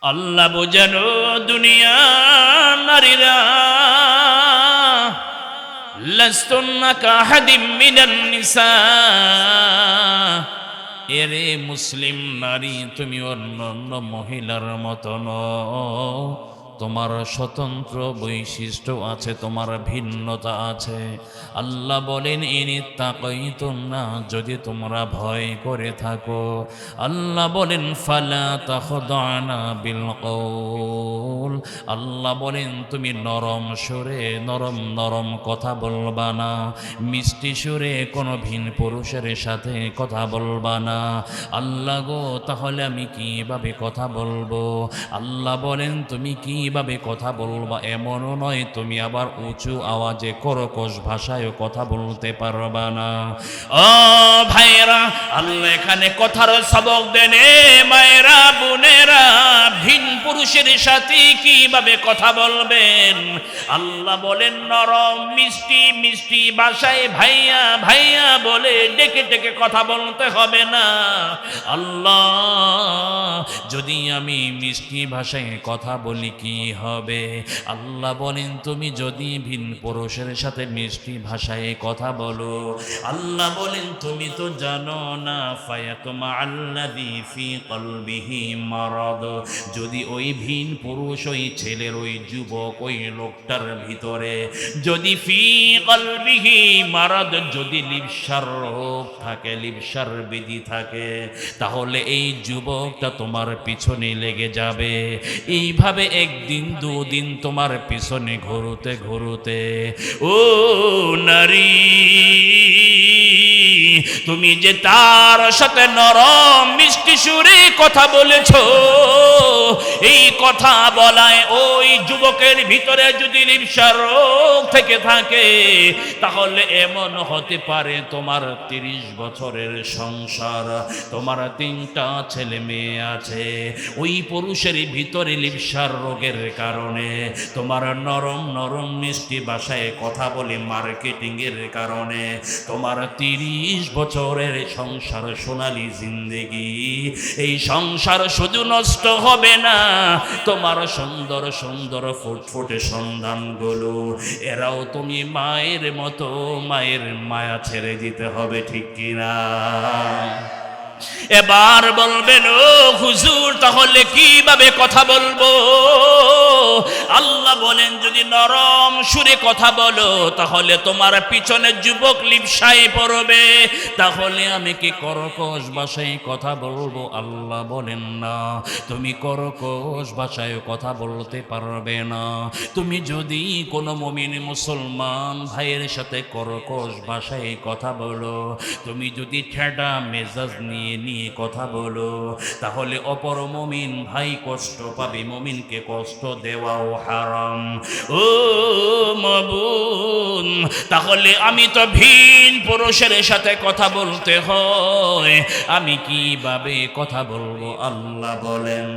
আল্লাহ বোঝানো দুনিয়া নারীরা লাস্তুন্না কাহাদিম মিনান নিসা, এরে মুসলিম নারী তুমি অন্যান্য মহিলার মতো নও, তোমার স্বতন্ত্র বৈশিষ্ট্য আছে, তোমার ভিন্নতা আছে। আল্লাহ বলেন ইনি তাকাইতুন না, যদি তোমরা ভয় করে থাকো। আল্লাহ বলেন ফালা তাখদানা বিল কওল, আল্লাহ বলেন তুমি নরম সুরে নরম নরম কথা বলবা না, মিষ্টি সুরে কোনো ভিন পুরুষের সাথে কথা বলবা না। আল্লাহ গো, তাহলে আমি কিভাবে কথা বলবো? আল্লাহ বলেন তুমি কিভাবে কথা বলবা এমনও নয় তুমি আবার উঁচু আওয়াজে কর্কশ ভাষায় কথা বলতে পারবা না। ও ভাইরা, আল্লাহ এখানে কথার সবক দেন। মায়েরা বোনেরা, ভিন পুরুষের সাথে কিভাবে কথা বলবেন? আল্লাহ বলেন নরম মিষ্টি মিষ্টি ভাষায় ভাইয়া ভাইয়া বলে ডেকে ডেকে কথা বলতে হবে না। আল্লাহ, যদি আমি মিষ্টি ভাষায় কথা বলি কি হবে? আল্লাহ বলেন তুমি যদি ভিন পুরুষের সাথে মিষ্টি ভাষায় কথা বলো, আল্লাহ বলেন তুমি তো জানো না ফায়াতুমা আল্লাযী ফি কলবিহি মারাদ, যদি ওই ভিন পুরুষ ওই ছেলের ওই যুবক ওই লোকটার ভিতরে যদি ফি কলবিহি মারাদ, যদি লিপ্সার রোগ থাকে লিপ্সার বিধি থাকে, তাহলে এই যুবকটা তোমার পিছনে লেগে যাবে। এইভাবে একদিন দুদিন তোমার পিছনে ঘুরতে ঘুরতে ও নারী, তুমি যে তার সাথে নরম মিষ্টি সুরে কথা বলেছ, এই কথা বলায় ওই যুবকের ভিতরে যদি লিপ্সার রোগ থেকে থাকে, তাহলে এমন হতে পারে তোমার 30 বছরের সংসার, তোমার 3টা ছেলে মেয়ে আছে, ওই পুরুষের ভিতরে লিপ্সার রোগের কারণে তোমার নরম নরম মিষ্টি ভাষায় কথা বলে মার্কেটিং এর কারণে তোমার 30 বছরের সংসার সোনালী জিন্দেগি, এই সংসার শুধু নষ্ট হবে না, তোমার সুন্দর সুন্দর ফুটফুটে সন্তানগুলো এরাও তুমি মায়ের মতো মায়ের মায়া ছেড়ে দিতে হবে, ঠিক কিনা? এবার বলবেন ও হুজুর তাহলে কিভাবে কথা বলবো? আল্লাহ বলেন যদি নরম সুরে কথা বলো, তাহলে তোমার পিছনে যুবক লিপ্সায় পড়বে, তাহলে আমি কি কর্কশ ভাষায় কথা বলবো? আল্লাহ বলেন না, তুমি কর্কশ ভাষায় কথা বলতে পারবে না। তুমি যদি কোনো মুমিন মুসলমান ভাইয়ের সাথে কর্কশ ভাষায় কথা বলো, তুমি যদি ঠেডা মেজাজ নিয়ে নিয়ে কথা বলো, তাহলে অপর মুমিন ভাই কষ্ট পাবে, মুমিনকে কষ্ট দেওয়াও হারাম। ও মাবুন, তাহলে আমি তো ভিন পুরুষের সাথে কথা বলতে হয়, আমি কিভাবে কথা বলবো? আল্লাহ বলেন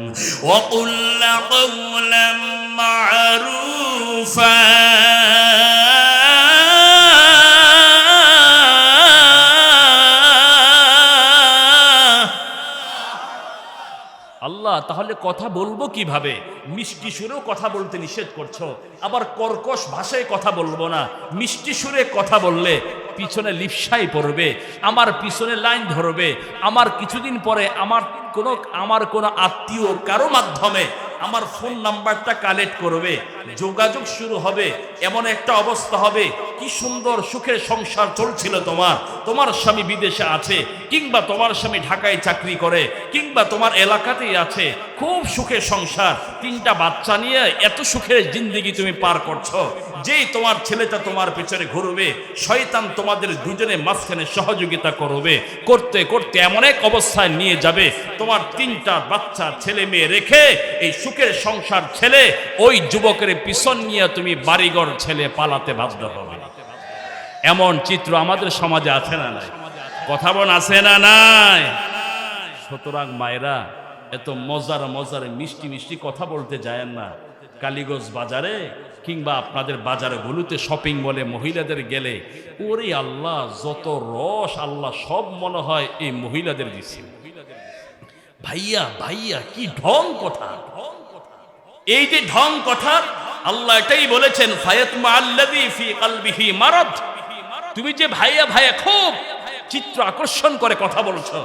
ওয়াকুল্লা কওলাম মা'রুফা, আল্লাহ তাহলে কথা বলবো কিভাবে? মিষ্টি সুরেও কথা বলতে নিষেধ করছো, আবার কর্কশ ভাষায় কথা বলবো না। মিষ্টি সুরে কথা বললে পিছনে লিপ্সায় পড়বে, আমার পিছনে লাইন ধরবে, আমার কিছুদিন পরে আমার কোনো আত্মীয় কারো মাধ্যমে আমার ফোন নাম্বারটা কালেক্ট করবে, যোগাযোগ শুরু হবে, এমন একটা অবস্থা হবে কি সুন্দর সুখের সংসার চলছিল তোমার স্বামী বিদেশে আছে, কিংবা তোমার স্বামী ঢাকায় চাকরি করে, কিংবা তোমার এলাকাতেই আছে, খুব সুখের সংসার, 3টা বাচ্চা নিয়ে এত সুখের জিন্দেগি তুমি পার করছো। যেই তোমার ছেলেটা তোমার পেছনে ঘুরবে, শয়তান তোমাদের দুজনে মাঝখানে সহযোগিতা করবে, করতে করতে এমন এক অবস্থায় নিয়ে যাবে, তোমার 3টা বাচ্চা ছেলে মেয়ে রেখে এই সুখের সংসার ছেলে ওই যুবকের পিছন নিয়ে তুমি বাড়িঘর ছেলে পালাতে বাধ্য হবে। এমন চিত্র আমাদের সমাজে আছে না নাই? কথা বল আছে না নাই? সুতরাং মায়েরা, এত মজার মজার মিষ্টি মিষ্টি কথা বলতে যায় না। কালীগঞ্জ বাজারে কিংবা আপনাদের বাজারে গুলোতে শপিং মলে মহিলাদের গেলে, ওরে আল্লাহ যত রস, আল্লাহ সব মনে হয় এই মহিলাদের দিছে। ভাইয়া ভাইয়া কি ঢং কথা! এই যে ঢং কথা, আল্লাহ এটাই বলেছেন ফায়াতমা আল্লাযী ফি কলবিহি মারাদ। তুমি যে ভাইয়া ভাইয়া খুব চিত্র আকর্ষণ করে কথা বলছো,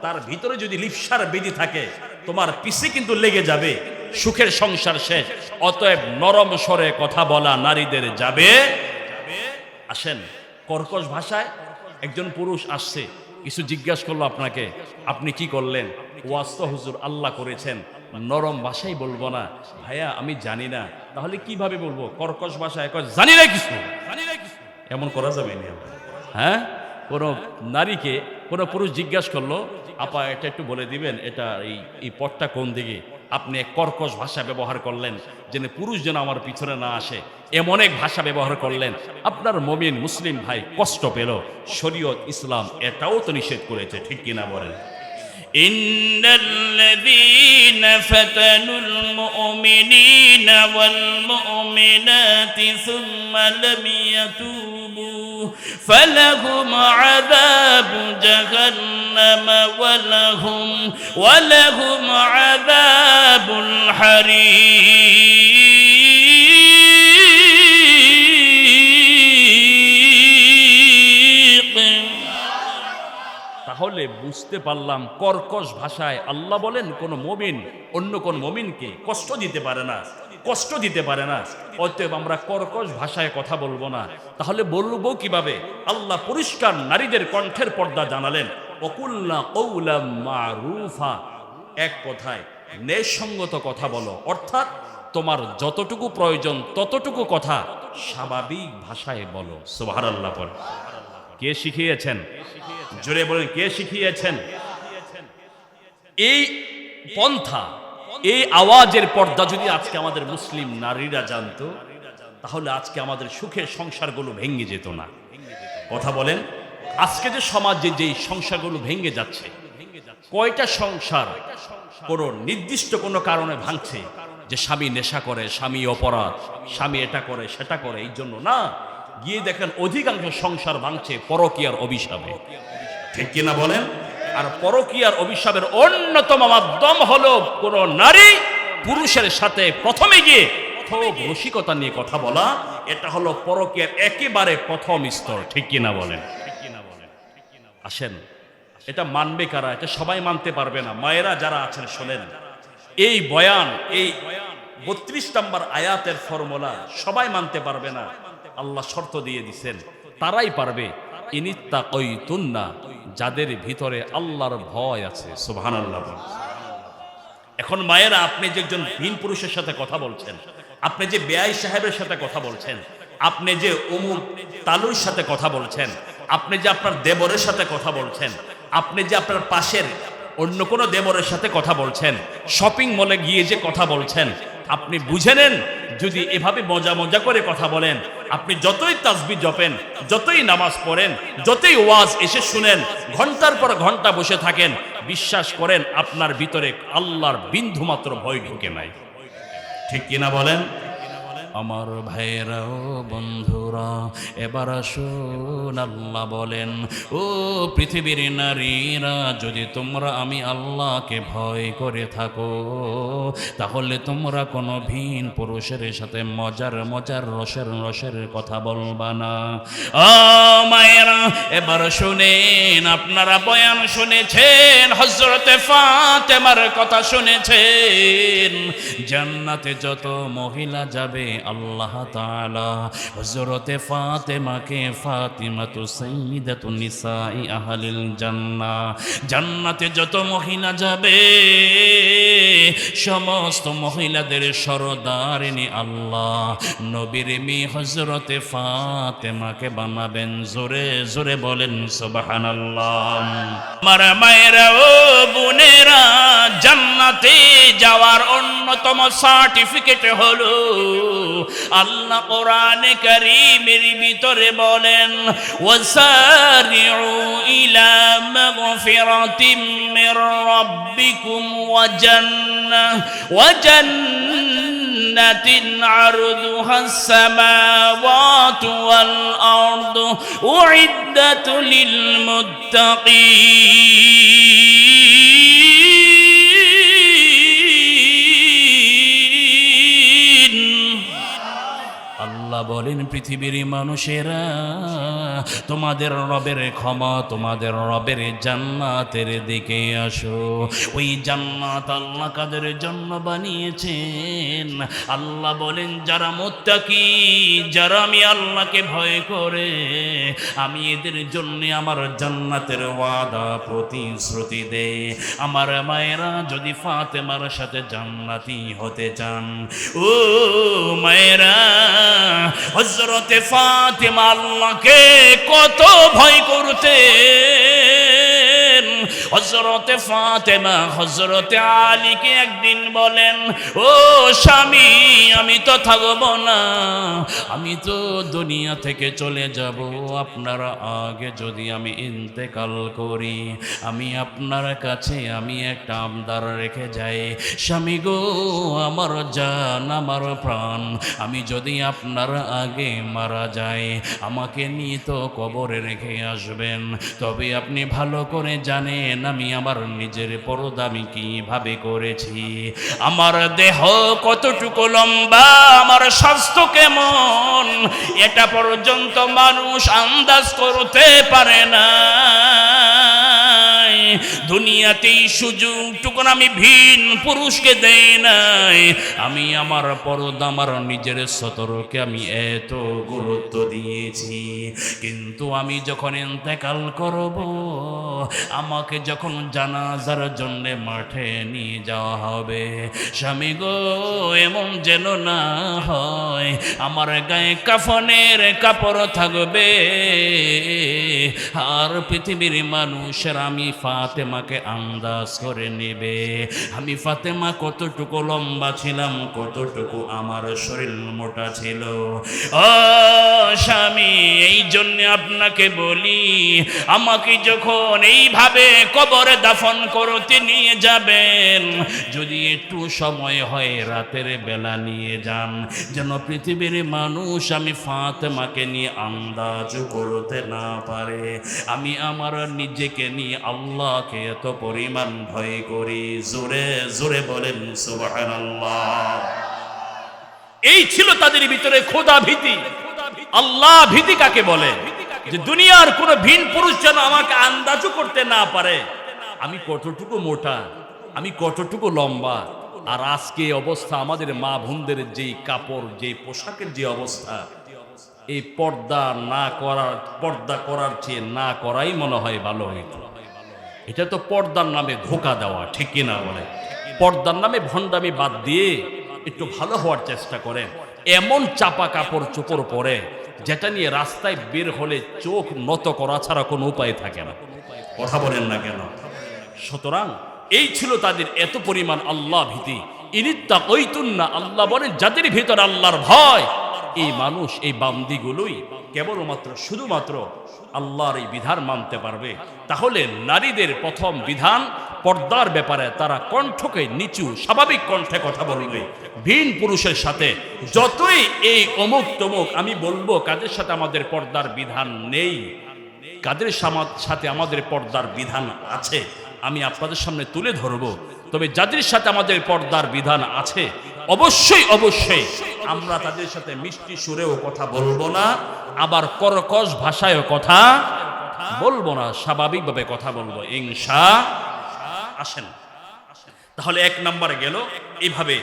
তার ভিতরে যদি লিপ্সার বেদি থাকে, তোমার পিছে কিন্তু লেগে যাবে, সুখের সংসার শেষ। অতএব নরম স্বরে কথা বলা নারীদের যাবে। আসেন, কর্কশ ভাষায় একজন পুরুষ আসছে, কিছু জিজ্ঞাসা করলো আপনাকে, আপনি কি করলেন? ওয়াজ তো হুজুর আল্লাহ করেছেন, নরম ভাষাই বলবো না। ভাইয়া আমি জানি না, তাহলে কিভাবে বলবো? কর্কশ ভাষায় জানি না কিছু। এমন করা যাবে না। হ্যাঁ, কোনো নারীকে কোনো পুরুষ জিজ্ঞাসা করলো, আপা এটা একটু বলে দিবেন, এটা এই পথটা কোন দিকে? আপনি এক কর্কশ ভাষা ব্যবহার করলেন, যেন পুরুষ যেন আমার পিছনে না আসে, এমন এক ভাষা ব্যবহার করলেন, আপনার মুমিন মুসলিম ভাই কষ্ট পেল। শরীয়ত ইসলাম এটাও তো নিষেধ করেছে, ঠিক কিনা বলেন? ইন্নাল্লাযীনা ফাতানুল মুমিনিনা ওয়াল মুমিনাতি সুম্মা লাম ইয়াতুবু ফালাহুম আযাবু জাহান্নাম ওয়া লাহুম আযাবুল হারিক। তাহলে বুঝতে পারলাম কর্কশ ভাষায় আল্লাহ বলেন কোন মুমিন অন্য কোন মুমিনকে কষ্ট দিতে পারে না, কষ্ট দিতে পারে না। অতএব আমরা কর্কশ ভাষায় কথা বলবো না। তাহলে বলবো কিভাবে? আল্লাহ পরিষ্কার নারীদের কণ্ঠের পর্দা জানালেন, ওয়াকুলনা কওলাম মারুফা। এক কথায় ন্যায়সঙ্গত কথা বলো, অর্থাৎ তোমার যতটুকু প্রয়োজন ততটুকু কথা স্বাভাবিক ভাষায় বলো। সুবহানাল্লাহ বলেন। কে শিখিয়েছেন? জোরে বলেন, কে শিখিয়েছেন? এই পন্থা, এই আওয়াজের পর্দা যদি আজকে আমাদের মুসলিম নারীরা জানতো, তাহলে আজকে আমাদের সুখের সংসারগুলো ভেঙে যেত না। কথা বলেন, আজকে যে সমাজে যেই সংসারগুলো ভেঙে যাচ্ছে, কয়টা সংসার কোনো নির্দিষ্ট কোনো কারণে ভাঙছে? যে স্বামী নেশা করে, স্বামী অপরাধ, স্বামী এটা করে সেটা করে, এই জন্য না। গিয়ে দেখেন অধিকাংশ সংসার ভাঙছে পরকীয়ার অভিশাপে, ঠিক কিনা বলেন? আর পরকীয়ার অভিশাপের অন্যতম মাধ্যম হলো কোন নারী পুরুষের সাথে প্রথমে গিয়ে খুব রসিকতা নিয়ে কথা বলা। এটা হলো পরকীয়ার একেবারে প্রথম স্তর, ঠিক কিনা বলেন? আসেন, এটা মানবে কারা? এটা সবাই মানতে পারবে না। মায়েরা যারা আছেন শোনেন, এই বয়ান, এই 32 নম্বর আয়াতের ফর্মুলা সবাই মানতে পারবে না। আল্লাহ শর্ত দিয়ে দিছেন, তারাই পারবে। ইনিত্তাকাইতুন্না, যাদের ভিতরে আল্লাহর ভয় আছে। সুবহানাল্লাহ। এখন মায়েরা, আপনি যে একজন ভিন পুরুষের সাথে কথা বলছেন, আপনি যে বেয়াই সাহেবের সাথে কথা বলছেন, আপনি যে অমুক তালুর সাথে কথা বলছেন, আপনি যে আপনার দেবরের সাথে কথা বলছেন, আপনি যে আপনার পাশের অন্য কোনো দেবরের সাথে কথা বলছেন, শপিং মলে গিয়ে যে কথা বলছেন, আপনি বুঝে নেন, যদি এভাবে মজা মজা করে কথা বলেন, আপনি যতই তাসবিহ জপেন, যতই নামাজ পড়েন, যতই ওয়াজ এসে শুনেন, ঘন্টার পর ঘন্টা বসে থাকেন, বিশ্বাস করেন আপনার ভিতরে আল্লাহর বিন্দু মাত্র ভয় ঢুকে নাই, ঠিক কিনা বলেন? আমার ভাইরা ও বন্ধুরা, এবার আসুন, আল্লাহ বলেন, ও পৃথিবীর নারীরা, যদি তোমরা আমি আল্লাহকে ভয় করে থাকো, তাহলে তোমরা কোনো ভিন পুরুষের সাথে মজার মজার রসের কথা বলবা না। ও মায়েরা, এবার শুনেন, আপনারা বয়ান শুনেছেন, হযরতে ফাতেমার কথা শুনেছেন। জান্নাতে যত মহিলা যাবে, আল্লাহ তাআলা হযরতে ফাতেমাকে ফাতিমাতু সাইয়্যিদাতুন নিসাই আহলিল জান্নাহ, জান্নাতে যত মহিলা যাবে সমস্ত মহিলাদের সরদারিনী আল্লাহ নবীর মেয়ে হযরতে ফাতেমাকে বানাবেন। জোরে জোরে বলেন সুবহানাল্লাহ। আমার মায়েরা ও বোনেরা, জান্নাতে যাওয়ার অন্যতম সার্টিফিকেট হলো, আল্লাহ কোরআনে কারীমের ভিতরে বলেন, ওয়াসারিউ ইলা মাগফিরাতিম মির রাব্বিকুম ওয়া জান্নাতিন আরদুহাস সামাওয়াতু ওয়াল আরদু উইদ্দাত লিল মুত্তাকিন। আল্লাহ বলেন পৃথিবীর মানুষেরা তোমাদের রবের ক্ষমা, তোমাদের রবের জান্নাতের দিকে আসো। ওই জান্নাত আল্লাহ কাদের জন্য বানিয়েছেন? আল্লাহ বলেন যারা মুত্তাকি, যারা আমি আল্লাহকে ভয় করে, আমি এদের জন্য আমার জান্নাতের ওয়াদা প্রতিশ্রুতি দেই। আমার মায়েরা যদি ফাতেমার সাথে জান্নাতি হতে চান, ও মায়েরা, হযরতে ফাতেমা আল্লাহকে কত ভয় করতেন। হযরতে ফাতেমা হযরতে আলীকে একদিন বলেন, ও স্বামী, আমি তো থাকবো না, আমি তো দুনিয়া থেকে চলে যাব। আপনার আগে যদি আমি ইন্তেকাল করি, আমি আপনার কাছে আমি একটা আবদার রেখে যাই। স্বামী গো, আমার জান, আমার প্রাণ, আমি যদি আপনার আগে মারা যাই, আমাকে নিয়ে তো কবরে রেখে আসবেন। তবে আপনি ভালো করে জানেন আমি আমার নিজের পরদা আমি কিভাবে করেছি, আমার দেহ কতটুকু লম্বা, আমার স্বাস্থ্য কেমন, এটা পর্যন্ত মানুষ আন্দাজ করতে পারে না। দুনিয়াতেই সুযোগটুকুন আমি ভিন পুরুষকে দেই নাই। আমি আমার পরদা, আমার নিজের সতরকে আমি এত গুরুত্ব দিয়েছি। কিন্তু আমি যখন ইন্তেকাল করব, আমাকে যখন জানাজার জন্য মাঠে নিয়ে যাওয়া হবে, স্বামী গো, এমন যেন না হয় আমার গায়ে কাফনের কাপড় থাকবে, আর পৃথিবীর মানুষের আমি ফাতেমাকে আন্দাজ করে নেবে আমি ফাতেমা কতটুকু লম্বা ছিলাম, কতটুকু আমার শরীর মোটা ছিল। ও স্বামী, এই জন্য আপনাকে বলি, আমাকে যখন এইভাবে কবরে দাফন করতে নিয়ে যাবেন, যদি একটু সময় হয় রাতের বেলা নিয়ে যান, যেন পৃথিবীর মানুষ আমি ফাতেমাকে নিয়ে আন্দাজ করতে না পারে আমি আমার নিজেকে নিয়ে আল্লাহকে এত পরিমাণ ভয় করি। জোরে জোরে বলেন সুবহানাল্লাহ। এই ছিল তাদের ভিতরে খোদা ভীতি, আল্লাহ ভীতি কাকে বলে, যে দুনিয়ার কোনো ভিন পুরুষ যেন আমাকে আন্দাজও করতে না পারে আমি কতটুকু মোটা, আমি কতটুকু লম্বা। আর আজকে অবস্থা আমাদের মা বোনদের যেই কাপড়, যেই পোশাকের যে অবস্থা, এই পর্দা করার চেয়ে না করাই মনে হয় ভালো হইত। এটা তো পর্দার নামে ধোঁকা দেওয়া, ঠিক কিনা বলে? পর্দার নামে ভণ্ডামি বাদ দিয়ে একটু ভালো হওয়ার চেষ্টা করেন। এমন চাপা কাপড় চোপড় পরে যেটা নিয়ে রাস্তায় বের হলে চোখ নত করা ছাড়া কোনো উপায় থাকে না। কথা বলেন না কেন? সুতরাং এই ছিল তাদের এত পরিমাণ আল্লাহ ভীতি। ইনিত্তাকাইতুন্না, আল্লাহ বলেন যাদের ভিতর আল্লাহর ভয়, এই মানুষ, এই বান্দিগুলোই কেবলমাত্র শুধুমাত্র আল্লাহর এই বিধান মানতে পারবে। তাহলে নারীদের প্রথম বিধান পর্দার ব্যাপারে তারা কণ্ঠকে নিচু স্বাভাবিক কণ্ঠে কথা বলবে। ভিন পুরুষের সাথে যতই এই অমুক তমুক আমি বলবো কাদের সাথে আমাদের পর্দার বিধান নেই, কাদের সাথে আমাদের পর্দার বিধান আছে, আমি আপনাদের সামনে তুলে ধরব। তবে যাদের সাথে আমাদের পর্দার বিধান আছে অবশ্যই অবশ্যই আমরা তাদের সাথে মিষ্টি সুরেও কথা বলবো না, আবার কর্কশ ভাষায়ও কথা বলবো না, স্বাভাবিকভাবে কথা বলবো ইনশাআল্লাহ। আসেন তাহলে এক নম্বরে গেল এইভাবে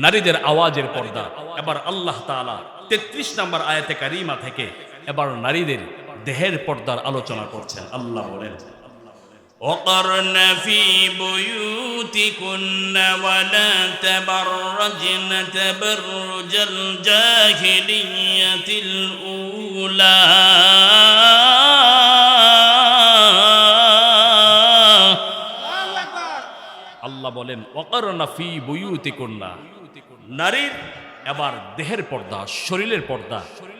নারীদের আওয়াজের পর্দা। এবার আল্লাহ তাআলা 33 নম্বর আয়াতে কারিমা থেকে এবার নারীদের দেহের পর্দার আলোচনা করছেন। আল্লাহ বলেন, وقرن في بيوتكن ولا تبرجن تبرج الجاهلية الأولى আল্লাহ বলেন ওয়াকারনা ফি বুয়ুতিকুন্না, নারীর এবার দেহের পর্দা, শরীরের পর্দা।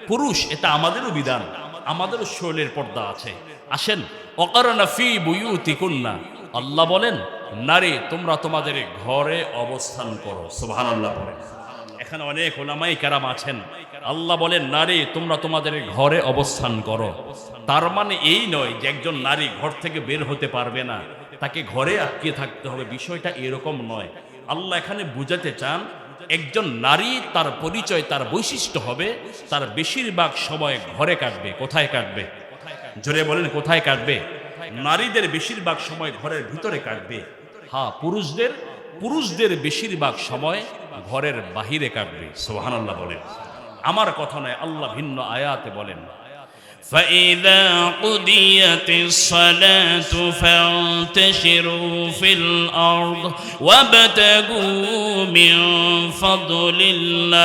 পুরুষ এটা আমাদেরও বিধান, আমাদেরও শরীরের পর্দা আছে। আসেন, ওয়াকারনা ফি বুয়ুতিকুন্না, আল্লাহ বলেন নারী তোমরা তোমাদের ঘরে অবস্থান করো। সুবহানাল্লাহ বলেন। এখানে অনেক উলামায়ে কেরাম আছেন, আল্লাহ বলেন নারী তোমরা তোমাদের ঘরে অবস্থান করো। তার মানে এই নয় যে একজন নারী ঘর থেকে বের হতে পারবে না, তাকে ঘরে আটকে থাকতে হবে, বিষয়টা এরকম নয়। আল্লাহ এখানে বুঝাতে চান একজন নারী তার পরিচয়, তার বৈশিষ্ট্য হবে তার বেশিরভাগ সময় ঘরে কাটবে। কোথায় কাটবে? জোরে বলেন, কোথায় কাটবে? নারীদের বেশিরভাগ সময় ঘরের ভিতরে কাটবে। হ্যাঁ, পুরুষদের বেশিরভাগ সময় ঘরের বাহিরে কাটবে। সুবহানাল্লাহ বলেন। আমার কথা নয়, আল্লাহ ভিন্ন আয়াতে বলেন, فإذا قضيت الصلاة فانتشروا في الأرض وابتغوا من فضل الله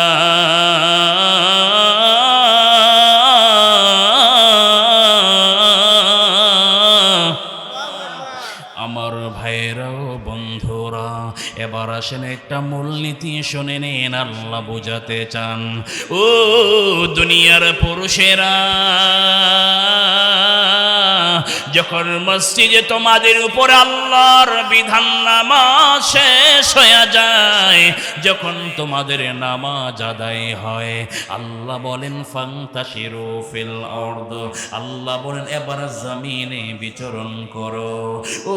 আমার ভাইয়েরাও বন্ধুরা, এবার আসেন একটা মূলনীতি শুনে নেন, আল্লাহ বোঝাতে চান। ও দুনিয়ার পুরুষেরা, যখন মসজিদে তোমাদের উপর আল্লাহর বিধান নামাজ শেষ হয়ে যায়, যখন তোমাদের নামাজ আদায় হয়, আল্লাহ বলেন ফান্তাশিরু ফিল আরদ, আল্লাহ বলেন এবার জমিনে বিচরণ করো। ও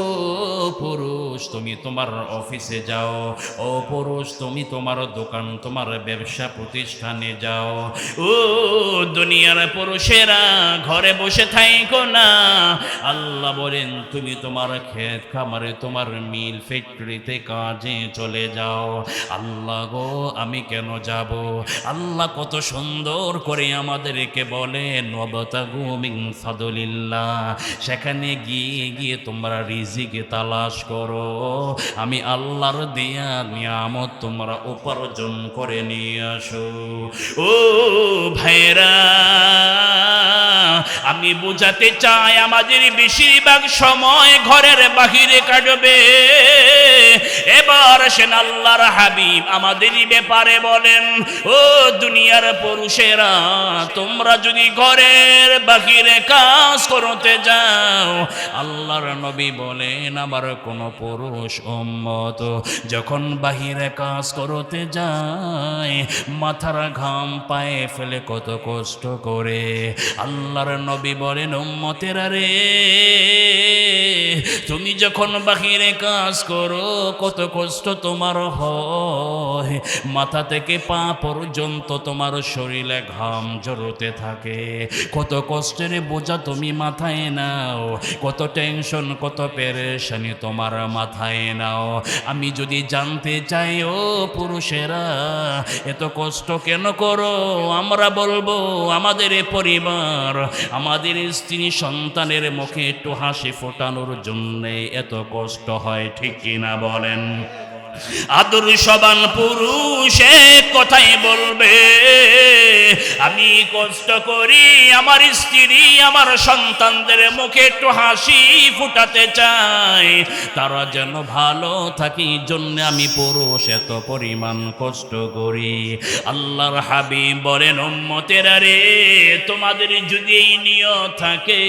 পুরুষ, তুমি তোমার অফিসে যাও। ও পুরুষ, তুমি তোমার দোকান, তোমার ব্যবসা প্রতিষ্ঠানে যাও। ও দুনিয়ার পুরুষেরা, ঘরে বসে থাইকো না। আল্লাহ বলেন তুমি তোমার ক্ষেত খামারে, তোমার মিল ফ্যাক্টরিতে কাজে চলে যাও। আল্লাহ গো, আমি কেন যাব? আল্লাহ কত সুন্দর করে আমাদেরকে বলেন ওয়াবতাগু মিন ফাদলিল্লাহ, সেখানে গিয়ে গিয়ে তোমরা রিজিকে তালাশ করো। আমি আল্লাহর দেয়া নিয়ামত তোমরা উপার্জন করে নিয়ে আসো। ও ভাইরা, আমি বোঝাতে চাই আমাদের বেশিরভাগ সময় ঘরের বাহিরে কাটবে। এবার সেন আল্লাহর হাবিব আমাদের ব্যাপারে বলেন, ও দুনিয়ার পুরুষেরা, তোমরা যদি ঘরের বাহিরে কাজ করতে যাও, আল্লাহর নবী বলেন আমার কোন পুরুষ উম্মত যখন বাহিরে কাজ করতে যায়, মাথার ঘাম পায়ে ফেলে কত কষ্ট করে। আল্লাহর নবী বলেন উম্মতেরা রে, তুমি যখন বাহিরে কাজ করো কত কষ্ট তোমার হয়, মাথা থেকে পা পর্যন্ত তোমার শরীরে ঘাম ঝরতে থাকে। কত কষ্টের বোঝা তুমি মাথায় নাও, কত টেনশন, কত পেরেশানি তোমার মাথায় নাও। আমি যদি জানতে চাই ও পুরুষেরা এত কষ্ট কেন করো, আমরা বলবো আমাদের পরিবার, আমাদের স্ত্রী সন্তানের মুখে একটু হাসি ফোটানোর জন্য এত কষ্ট হয়, ঠিক কিনা বলেন? আদর্শবান পুরুষ কথাই বলবে, আমি কষ্ট করি আমার স্ত্রী আমার সন্তানদের মুখে একটু হাসি ফুটাতে চাই, তারা যেন ভালো থাকি, জন্য আমি পুরুষ এত পরিমাণ কষ্ট করি। আল্লাহর হাবিব বলেন উম্মতেরা রে, তোমাদের যদি এই নিয়ত থাকে,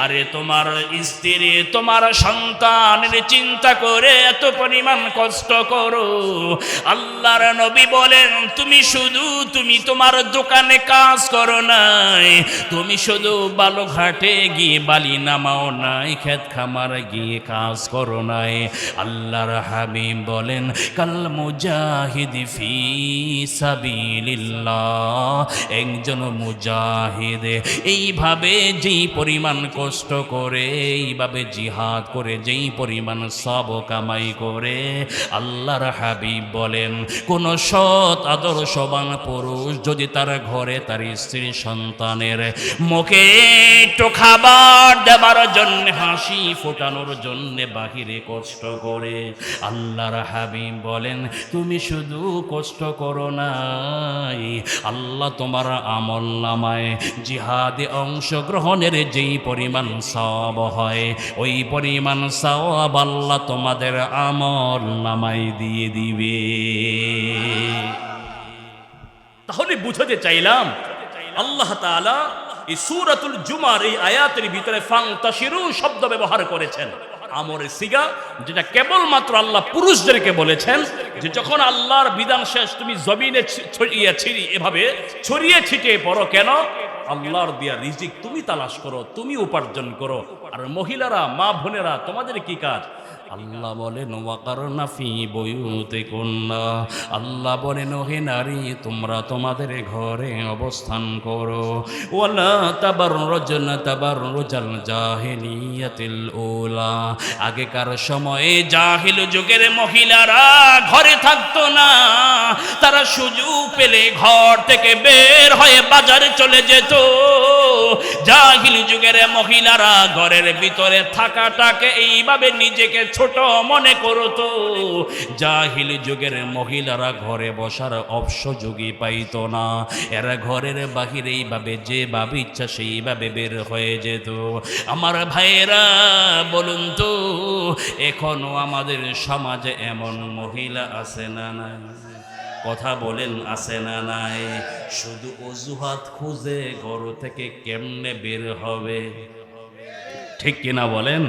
আরে তোমার স্ত্রী তোমার সন্তানের চিন্তা করে এত পরিমাণ কষ্ট করো, আল্লাহর নবী বলেন তুমি তোমার দোকানে কাজ করো নাই, তুমি শুধু বালুঘাটে গিয়ে বালি নামাও নাই, ক্ষেত খামার গিয়ে কাজ করো নাই। আল্লাহর হাবিব বলেন কাল মুজাহিদ ফি সাবিলিল্লাহ, একজন মুজাহিদ এইভাবে যেই পরিমাণ কষ্ট করে, এইভাবে জিহাদ করে যেই পরিমাণ সব কামাই করে, আল্লাহর হাবিব বলেন কোন সৎ আদর্শবান পুরুষ যদি তার ঘরে তার স্ত্রী সন্তানের মুখে একটু খাবার দেবার জন্য, হাসি ফোটানোর জন্য বাহিরে কষ্ট করে, আল্লাহর হাবিব বলেন তুমি শুধু কষ্ট করো নাই, আল্লাহ তোমার আমল নামায় জিহাদে অংশগ্রহণের যেই পরিমাণ সওয়াব হয়, ওই পরিমাণ সওয়াব আল্লাহ তোমাদের আমল নামায় দিয়ে দিবে। তাহলে বুঝাতে চাইলাম আল্লাহ তাআলা এই সূরাতুল জুমার এই আয়াতের ভিতরে ফান্তাশিরু শব্দ ব্যবহার করেছেন, আমরের সিগা, যেটা কেবলমাত্র আল্লাহ পুরুষদেরকে বলেছেন যে যখন আল্লাহর বিধান শেষ তুমি জমিনে এভাবে ছড়িয়ে ছিটিয়ে পড়ো। কেন? আল্লাহর দিয়া রিজিক তুমি তালাশ করো, তুমি উপার্জন করো। আর মহিলারা, মা বোনেরা, তোমাদের কি কাজ? আল্লাহ বলেন ওয়াকারনা ফি বুয়ুতিকুন্না, আল্লাহ বলেন হে নারী তোমরা তোমাদের ঘরে অবস্থান করো। ওয়ালা তাবাররুজনা তাবাররুজাল জাহিলিয়াতিল উলা, আগেকার সময়ে জাহিল যুগের মহিলারা ঘরে থাকতো না, তারা সুযোগ পেলে ঘর থেকে বের হয়ে বাজারে চলে যেত। জাহিল যুগের মহিলারা ঘরের ভিতরে থাকাটাকে এইভাবে নিজেকে ছোট মনে করতো। জাহিল যুগের মহিলারা ঘরে বসার অবসযোগী পাইত না, এরা ঘরের বাহিরে এইভাবে যেভাবে ইচ্ছা সেইভাবে বের হয়ে যেত। আমার ভাইয়েরা বলুন তো, এখনো আমাদের সমাজে এমন মহিলা আছে না নাই? কথা বলেন আছে না নাই? শুধু অজুহাত খুঁজে ঘর থেকে কেমনে বের হবে, ঠিক কিনা বলেন?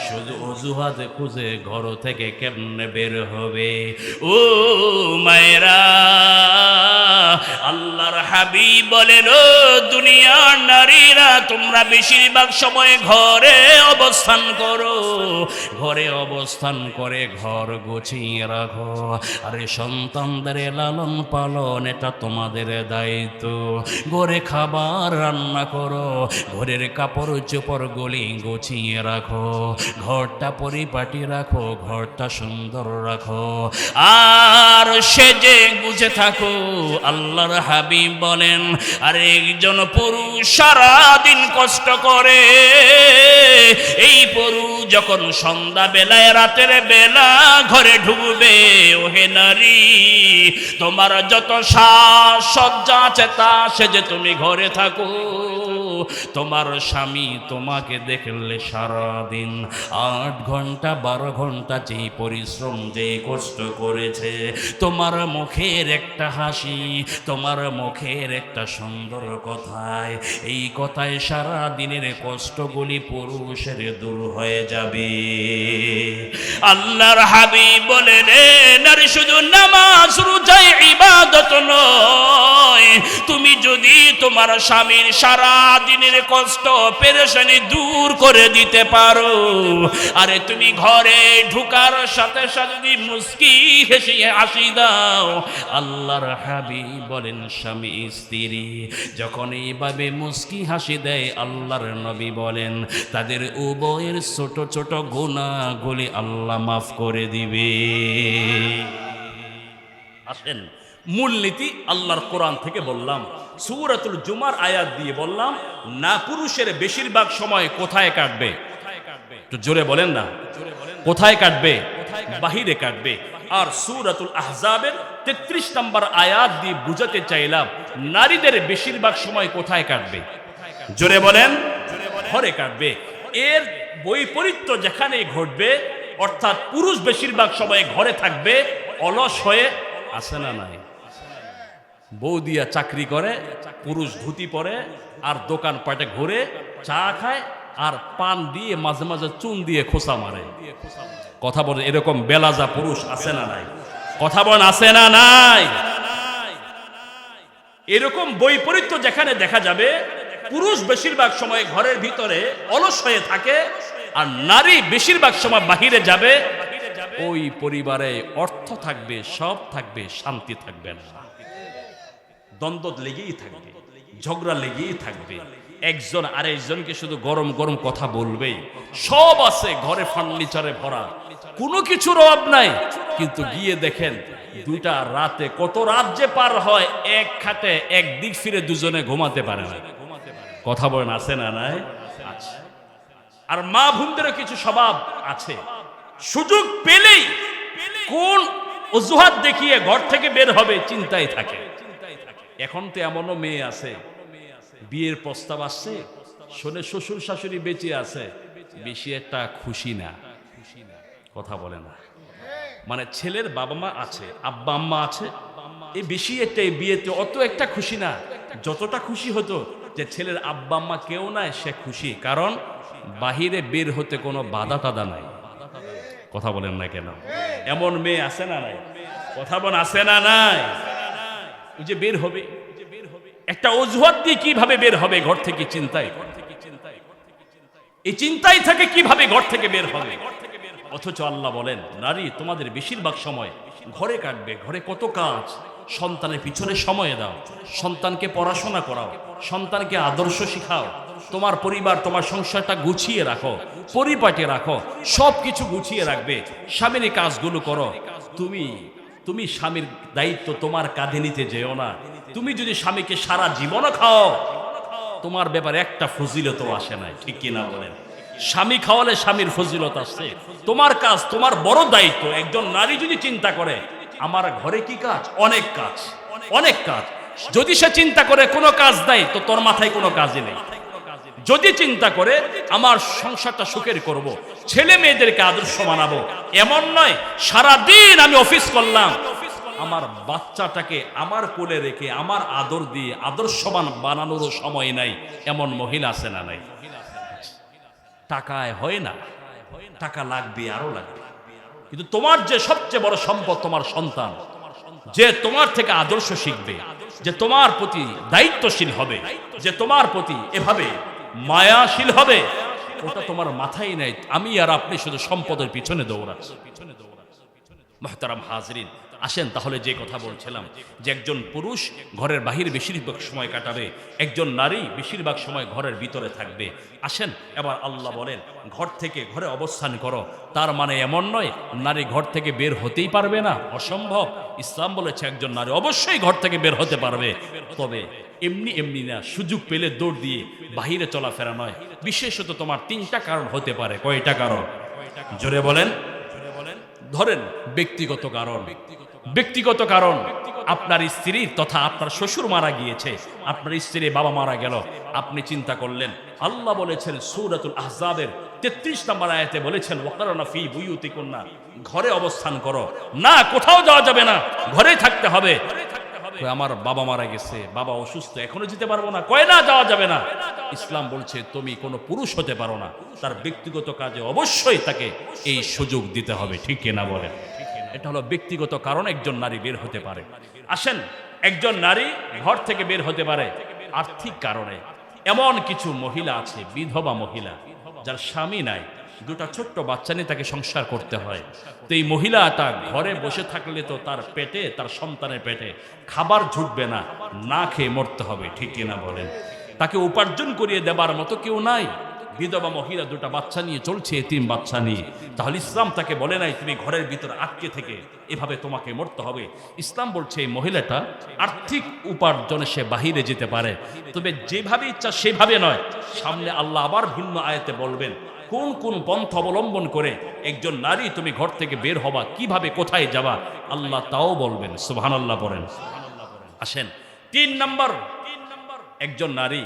শুধু অজুহাত খুঁজে ঘর থেকে কেমনে বের হবে। ও মায়েরা, আল্লাহর হাবিব বলেন ও দুনিয়ার নারীরা, তোমরা বেশিরভাগ সময় ঘরে অবস্থান করো, ঘরে অবস্থান করে ঘর গুছিয়ে রাখো। আরে সন্তানদের লালন পালন এটা তোমাদের দায়িত্ব। ঘরে খাবার রান্না করো, ঘরের কাপড় চোপড় গুলি গুছিয়ে রাখো, ঘরটা পরিপাটি রাখো, ঘরটা সুন্দর রাখো, আর সেজে গুছে থাকো। আল্লাহর হাবিব বলেন, আরে একজন পুরুষ সারাদিন কষ্ট করে, এই পুরুষ যখন সন্ধ্যা বেলায় রাতের বেলা ঘরে ঢুকবে, ওহে নারী তোমার যত সাজসজ্জা আছে তা সেজে তুমি ঘরে থাকো। তোমার স্বামী তোমাকে দেখলে সারাদিন 8 ঘন্টা 12 ঘন্টা যেই পরিশ্রম যেই কষ্ট করেছে, তোমার মুখের একটা হাসি, তোমার মুখের একটা সুন্দর কথায়, এই কথায় সারা দিনের কষ্টগুলি পুরুষের দূর হয়ে যাবে। আল্লাহর হাবিব বলেন, নারী শুধু নামাজ রোজায় ইবাদত নয়, তুমি যদি তোমার স্বামীর সারা দিনের কষ্ট পেরেশানি দূর করে দিতে পারো, আরে তুমি ঘরে ঢুকার সাথে সাথে যদি মুস্কি হেসে হাসি দাও, আল্লাহর হাবিব বলেন স্বামী স্ত্রী যখন এইভাবে মুস্কি হাসি দেয়, আল্লাহর নবী বলেন তাদের উভয়ের ছোট ছোট গুনাহগুলি আল্লাহ মাফ করে দিবে। আসেন মূলনীতি আল্লাহর কোরআন থেকে বললাম, সূরাতুল জুমার আয়াত দিয়ে বললাম, না পুরুষের বেশিরভাগ সময় কোথায় কাটবে? একটু জোরে বলেন না, কোথায় কাটবে? বাহিরে কাটবে। আর সূরাতুল আহজাবের 33 নম্বর আয়াত দিয়ে বুঝাতে চাইলাম, নারীদের বেশিরভাগ সময় কোথায় কাটবে? জোরে বলেন, ঘরে কাটবে। এর বৈপরীত্য যেখানে ঘটবে, অর্থাৎ পুরুষ বেশিরভাগ সময় ঘরে থাকবে অলস হয়ে, আছে না নাই? বউ দিয়া চাকরি করে, পুরুষ ধুতি পরে আর দোকান পাটে ঘুরে চা খায় আর পান দিয়ে মাঝে মাঝে চুন দিয়ে খোসা মারে। কথা বলে এরকম বেলাজা পুরুষ আছে না নাই? কথা বলেন আছে না নাই? এরকম বৈপরীত্য যেখানে দেখা যাবে, পুরুষ বেশিরভাগ সময় ঘরের ভিতরে অলস হয়ে থাকে আর নারী বেশিরভাগ সময় বাহিরে যাবে, ওই পরিবারে অর্থ থাকবে, সব থাকবে, শান্তি থাকবে না। দ্বন্দ্ব লেগেই থাকবে, ঝগড়া লেগেই থাকবে, একজন আরেকজনকে শুধু গরম গরম কথা বলবেই। সব আছে ঘরে, ফার্নিচারে ভরা, কোনো কিছুর অভাব নাই, কিন্তু গিয়ে দেখেন দুইটা রাতে কত রাত যে পার হয়, এক খাটে একদিক ফিরে দুজনে ঘুমাতে পারে না। কথা বলেন আছে না নাই? আচ্ছা। আর মা বোনদেরও কিছু স্বভাব আছে, সুযোগ পেলেই কোন অজুহাত দেখিয়ে ঘর থেকে বের হবে চিন্তায় থাকে। এখন তো এমনও মেয়ে আছে, বিয়ের প্রস্তাব আসছে, শুনে শ্বশুর শাশুড়ি বেঁচে আছে, বেশি একটা খুশি না। কথা বলে না, মানে ছেলের বাবা মা আছে, আব্বা আম্মা আছে, এই বেশি একটা এই বিয়েতে অত একটা খুশি না। যতটা খুশি হতো যে ছেলের আব্বা আম্মা কেউ নাই, সে খুশি, কারণ বাহিরে বের হতে কোনো বাধা টাধা নাই। কথা বলেন না কেন? এমন মেয়ে আছে না নাই? কথা বলেন আছে না নাই? ওই যে বের হবে, একটা অজুহাত দিয়ে কিভাবে বের হবে ঘর থেকে, চিন্তায়, এই চিন্তায় থাকে কিভাবে ঘর থেকে বের হবে। অথচ আল্লাহ বলেন নারী তোমাদের বেশিরভাগ সময় ঘরে কাটবে, ঘরে কত কাজ, সন্তানের পিছনে সময় দাও, সন্তানকে পড়াশোনা করাও, সন্তানকে আদর্শ শিখাও, তোমার পরিবার তোমার সংসারটা গুছিয়ে রাখো, পরিপাটি রাখো, সব কিছু গুছিয়ে রাখবে, স্বামীর এই কাজগুলো করো। তুমি স্বামীর দায়িত্ব তোমার কাঁধে নিতে যেও না। তুমি যদি স্বামীকে সারা জীবনও খাও, তোমার ব্যাপারে একটা ফজিলত আসে না, ঠিক কিনা বলেন? স্বামী খাওয়ালে স্বামীর ফজিলত আসছে, তোমার কাজ, তোমার বড় দায়িত্ব। একজন নারী যদি চিন্তা করে আমার ঘরে কি কাজ, অনেক কাজ, অনেক কাজ, যদি সে চিন্তা করে কোনো কাজ নাই, তো তোর মাথায় কোনো কাজই নেই। যদি চিন্তা করে আমার সংসারটা সুখের করব, ছেলে মেয়েদেরকে আদর্শ বানাবো, এমন নয় সারাদিন আমি অফিস করলাম, আমার বাচ্চাটাকে আমার কোলে রেখে আমার আদর দিয়ে আদর্শবান বানানোরও সময় নাই, এমন মহিলা আছে না নাই? টাকায় হয় না, টাকা লাগবে, আরো লাগবে, কিন্তু তোমার যে সবচেয়ে বড় সম্পদ তোমার সন্তান, যে তোমার থেকে আদর্শ শিখবে, যে তোমার প্রতি দায়িত্বশীল হবে, যে তোমার প্রতি এভাবে মায়াশীল হবে, ওটা তোমার মাথায় নেই। আমি আর আপনি শুধু সম্পদের পিছনে দৌড়াচ্ছি। মুহতারাম হাজরিন, আসেন তাহলে যে কথা বলছিলাম, যে একজন পুরুষ ঘরের বাহির বেশিরভাগ সময় কাটাবে, একজন নারী বেশিরভাগ সময় ঘরের ভিতরে থাকবে। আসেন এবার আল্লাহ বলেন ঘর থেকে ঘরে অবস্থান করো, তার মানে এমন নয় নারী ঘর থেকে বের হতেই পারবে না, অসম্ভব। ইসলাম বলেছে একজন নারী অবশ্যই ঘর থেকে বের হতে পারবে, তবে এমনি এমনি না, সুযোগ পেলে দৌড় দিয়ে বাহিরে চলাফেরা নয়। বিশেষত তোমার তিনটা কারণ হতে পারে। কয়টা কারণ? জোরে বলেন। ধরেন ব্যক্তিগত কারণ। ব্যক্তিগত কারণ, আপনার স্ত্রীর তথা আপনার শ্বশুর মারা গিয়েছে, আপনার স্ত্রীর বাবা মারা গেল, আপনি চিন্তা করলেন, আল্লাহ বলেছেন সূরাতুল আহজাবের 33 নম্বর আয়াতে বলেছেন ওয়াকারনা ফি বুয়ুতিকুন্না, ঘরে অবস্থান করো, না কোথাও যাওয়া যাবে না, ঘরেই থাকতে হবে। আমার বাবা মারা গেছে, বাবা অসুস্থ, এখনো যেতে পারবো না, কয় না যাওয়া যাবে না। ইসলাম বলছে তুমি কোনো পুরুষ হতে পারো না, তার ব্যক্তিগত কাজে অবশ্যই তাকে এই সুযোগ দিতে হবে, ঠিক কিনা বলেন? এটা হলো ব্যক্তিগত কারণ একজন নারী বের হতে পারে। আসেন, একজন নারী ঘর থেকে বের হতে পারে আর্থিক কারণে। এমন কিছু মহিলা আছে, বিধবা মহিলা, যার স্বামী নাই, দুটা ছোট্ট বাচ্চা নিয়ে তাকে সংসার করতে হয়। তো এই মহিলাটা ঘরে বসে থাকলে তো তার পেটে, তার সন্তানের পেটে খাবার জুটবে না, না খেয়ে মরতে হবে, ঠিক কিনা বলেন? তাকে উপার্জন করিয়ে দেবার মতো কেউ নাই। বিধবা মহিলা দুটা বাচ্চা নিয়ে চলছে, এতিম বাচ্চা নিয়ে। তাহলে ইসলাম তাকে বলে নাই তুমি ঘরের ভিতরে আটকে থেকে এভাবে তোমাকে মরতে হবে। ইসলাম বলছে এই মহিলাটা আর্থিক উপার্জনে সে বাহিরে যেতে পারে, তবে যেভাবে ইচ্ছা সেভাবে নয়। সামনে আল্লাহ আবার ভিন্ন আয়াতে বলবেন কোন কোন পন্থা অবলম্বন করে একজন নারী তুমি ঘর থেকে বের হবা, কিভাবে কোথায় যাবা, আল্লাহ তাও বলবেন। সুবহানাল্লাহ বলেন। আসেন 3 নম্বর, একজন নারী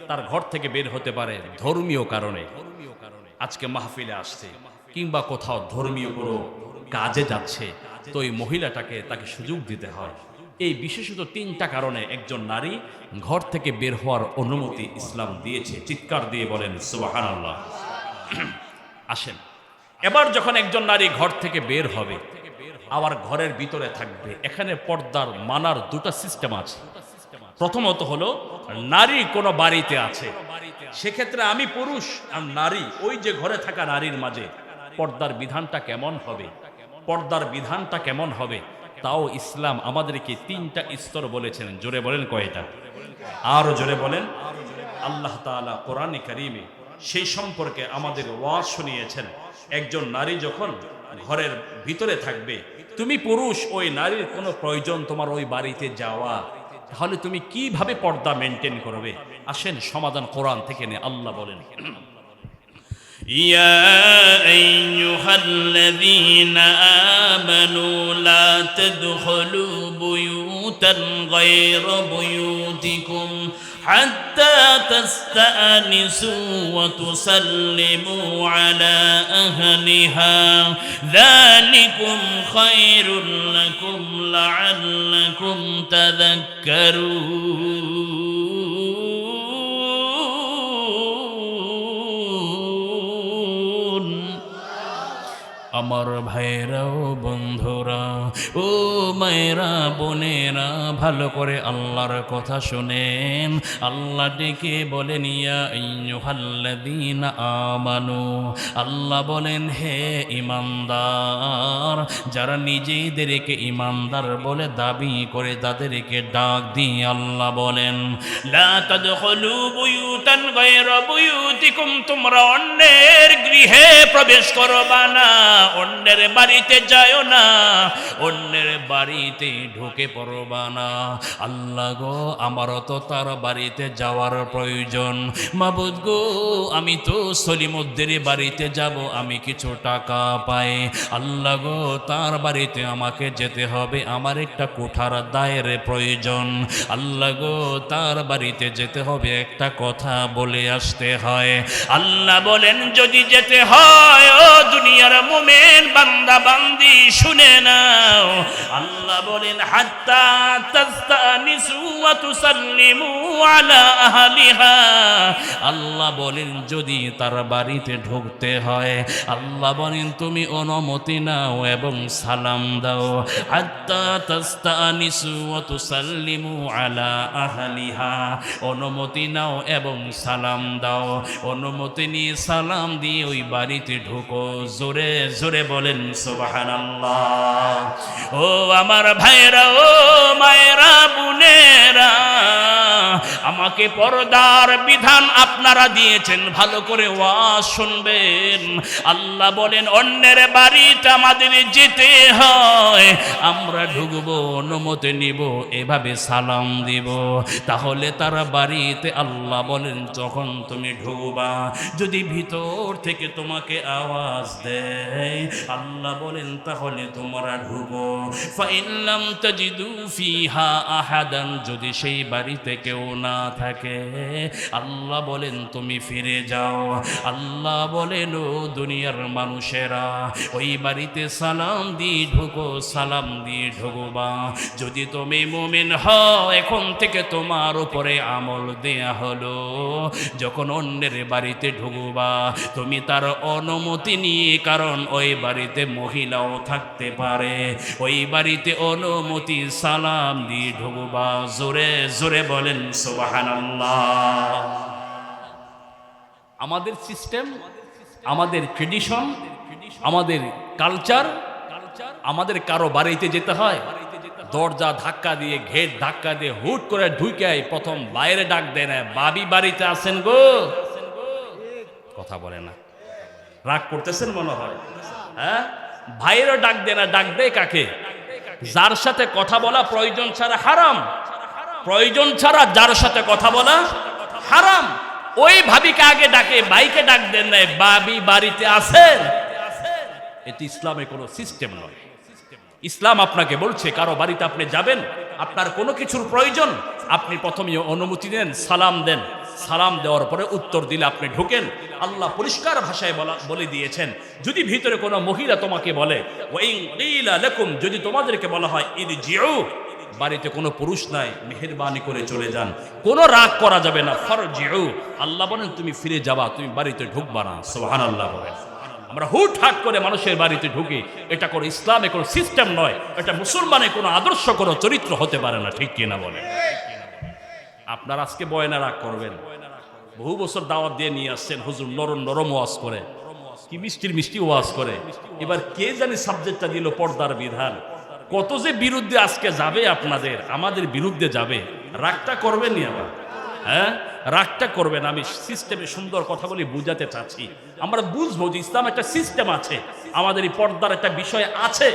তার ঘর থেকে বের হতে পারে ধর্মীয় কারণে। আজকে মাহফিলে আসছে কিংবা কোথাও ধর্মীয় কোনো কাজে যাচ্ছে, তো এই মহিলাটাকে তাকে সুযোগ দিতে হয়। এই বিশেষত 3টা কারণে একজন নারী ঘর থেকে বের হওয়ার অনুমতি ইসলাম দিয়েছে। চিৎকার দিয়ে বলেন সুবহানাল্লাহ। আসেন, এবার যখন একজন নারী ঘর থেকে বের হবে, আবার ঘরের ভিতরে থাকবে, এখানে পর্দার মানার 2টা সিস্টেম আছে। প্রথমত হলো নারী কোনো বাড়িতে আছে, সেক্ষেত্রে আমি পুরুষ আর নারী, ওই যে ঘরে থাকা নারীর মাঝে পর্দার বিধানটা কেমন হবে, পর্দার বিধানটা কেমন হবে, তাও ইসলাম আমাদেরকে 3টা স্তর বলেছেন। জোরে বলেন কয়টা? আরো জোরে বলেন। আল্লাহ তাআলা কোরআনে কারীমে সেই সম্পর্কে আমাদের ওয়াজ শুনিয়েছেন। একজন নারী যখন ঘরের ভিতরে থাকবে, তুমি পুরুষ, ওই নারীর কোনো প্রয়োজন তোমার ওই বাড়িতে যাওয়া, তাহলে তুমি কিভাবে পর্দা মেনটেন করবে? আসেন সমাধান কোরআন থেকে নে। আল্লাহ বলেন يا أيها الذين آمنوا لا تدخلوا بيوتا غير بيوتكم حتى تستأنسوا وتسلموا على أهلها ذلكم خير لكم لعلكم تذكرون। আমার ভাইরাও বন্ধুরা, ও মায়েরা বোনেরা, ভালো করে আল্লাহর কথা শুনেন। আল্লাহ ডেকে বলেন ইয়া আইয়ুহাল্লাযীনা আমানু, আল্লাহ বলেন হে ঈমানদার, যারা নিজেদেরকে ঈমানদার বলে দাবি করে তাদেরকে ডাক দিয়ে আল্লাহ বলেন লা তাদখুলু বুয়ুতান গায়রা বুয়ুতিকুম, তোমরা অন্যের গৃহে প্রবেশ করবা না, অন্যের বাড়িতে যাও না, অন্যের বাড়িতে ঢুকে পড়বা না। আল্লাহ গো, আমারও তো তার বাড়িতে যাওয়ার প্রয়োজন। মাবুদ গো, আমি তো সলিমুদ্দের বাড়িতে যাব, আমি কিছু টাকা পাই। আল্লাহ গো, তার বাড়িতে আমাকে যেতে হবে, আমার একটা কোঠার দায়ের প্রয়োজন। আল্লাহ গো, তার বাড়িতে যেতে হবে, একটা কথা বলে আসতে হয়। আল্লাহ বলেন যদি যেতে হয় ও দুনিয়ার মুমিন বান্দা বান্দি শুনে নাও, আল্লাহ বলেন হাত্তা তাস্তানিসু ওয়া তুসাল্লিমু আলা আহলিহা, আল্লাহ বলেন যদি তার বাড়িতে ঢুকতে হয়, আল্লাহ বলেন তুমি অনুমতি নাও এবং সালাম দাও। হাত্তা তাস্তানিসু ওয়া তুসাল্লিমু আলা আহলিহা, অনুমতি নাও এবং সালাম দাও। অনুমতি নিয়ে সালাম দিয়ে ওই বাড়িতে ঢুকো। জোরে জোরে বলেন সুবহানাল্লাহ। ও আমার ভাইরা, ও মায়েরা, বোনেরা, আমাকে পর্দার বিধান আপনারা দিয়েছেন, ভালো করে ওয়াজ শুনবেন। আল্লাহ বলেন অন্যের বাড়িতে আমাদের যেতে হয়, আমরা ঢুকবো, অনুমতি নিব, এভাবে সালাম দিব, তাহলে তার বাড়িতে আল্লাহ বলেন যখন তুমি ঢুকবা, যদি ভিতর থেকে তোমাকে আওয়াজ দেয়, আল্লাহ বলেন তাহলে তোমরা ঢুকো। ফাইন লাম তাজিদু ফিহা আহাদান, যদি সেই বাড়িতে কেউ না থাকে, আল্লাহ বলেন তুমি ফিরে যাও। আল্লাহ বলেন ও দুনিয়ার মানুষেরা, ওই বাড়িতে সালাম দিয়ে ঢুকো, সালাম দিয়ে ঢুকবা। যদি তুমি মুমিন হও, এখন থেকে তোমার উপরে আমল দেয়া হলো। যখন অন্যের বাড়িতে ঢুকবা, তুমি তার অনুমতি নিয়ে, কারণ ওই বাড়িতে মহিলাও থাকতে পারে, ওই বাড়িতে অনুমতি সালাম দিয়ে ঢুকবা। জোরে জোরে বলেন সুবহানাল্লাহ। আমাদের সিস্টেম, আমাদের ট্রেডিশন, আমাদের কালচার, আমাদের কারো বাড়িতে যেতে হয়, দরজা ধাক্কা দিয়ে, গেট ধাক্কা দিয়ে হুট করে ঢুকে প্রথম বাইরে ডাক দেয় না, বাবি বাড়িতে আছেন গো, কথা বলে না। রাগ করতেছেন মনে হয়, হ্যাঁ? ভাইয়েরও ডাক দেয় না, ডাক দেয় কাকে? যার সাথে কথা বলা প্রয়োজন ছাড়া হারাম, প্রয়োজন ছাড়া যার সাথে কথা বলা হারাম। ওই ভাবিকে আগে ডাকে, ভাইকে ডাক দেন নাই, বাবি বাড়িতে আছেন। এটি ইসলামের কোনো সিস্টেম নয়। ইসলাম আপনাকে বলছে কারো বাড়িতে আপনি যাবেন, আপনার কোনো কিছুর প্রয়োজন, আপনি প্রথমে অনুমতি দেন, সালাম দেন, সালাম দেওয়ার পরে উত্তর দিলে আপনি ঢুকেন। আল্লাহ পরিষ্কার ভাষায় বলে দিয়েছেন, যদি ভিতরে কোনো মহিলা তোমাকে বলে ওয়াইন কিলা লাকুম, যদি তোমাদেরকে বলা হয় ইরজিউ, বাড়িতে কোনো পুরুষ নাই, মেহেরবানি করে চলে যান, কোনো রাগ করা যাবে না। ফারজিউ, আল্লাহ বলেন তুমি ফিরে যাবা, তুমি বাড়িতে ঢুকবা না। সুবহানাল্লাহ বলেন। আমরা হুট হাট করে মানুষের বাড়িতে ঢুকি, এটা কোনো ইসলামে কোনো সিস্টেম নয়, এটা মুসলমানের কোনো আদর্শ, কোনো চরিত্র হতে পারে না, ঠিক কিনা বলেন? আপনার আজকে বয়না রাগ করবেন, বহু বছর দাওয়াত দিয়ে নিয়ে আসছেন, হুজুর নরম নরম ওয়াজ করে, কি মিষ্টির মিষ্টি ওয়াজ করে, এবার কে জানি সাবজেক্টটা দিল পর্দার বিধান, কত যে বিরুদ্ধে আজকে যাবে আপনাদের, আমাদের বিরুদ্ধে যাবে। রাগটা করবেন নি আবার, হ্যাঁ? রাগটা করবেন। আমি সিস্টেমে সুন্দর কথা বলে বুঝাতে চাচ্ছি, আমরা বুঝবো যে ইসলাম একটা সিস্টেম আছে, আমাদের এই পর্দার একটা বিষয় আছে।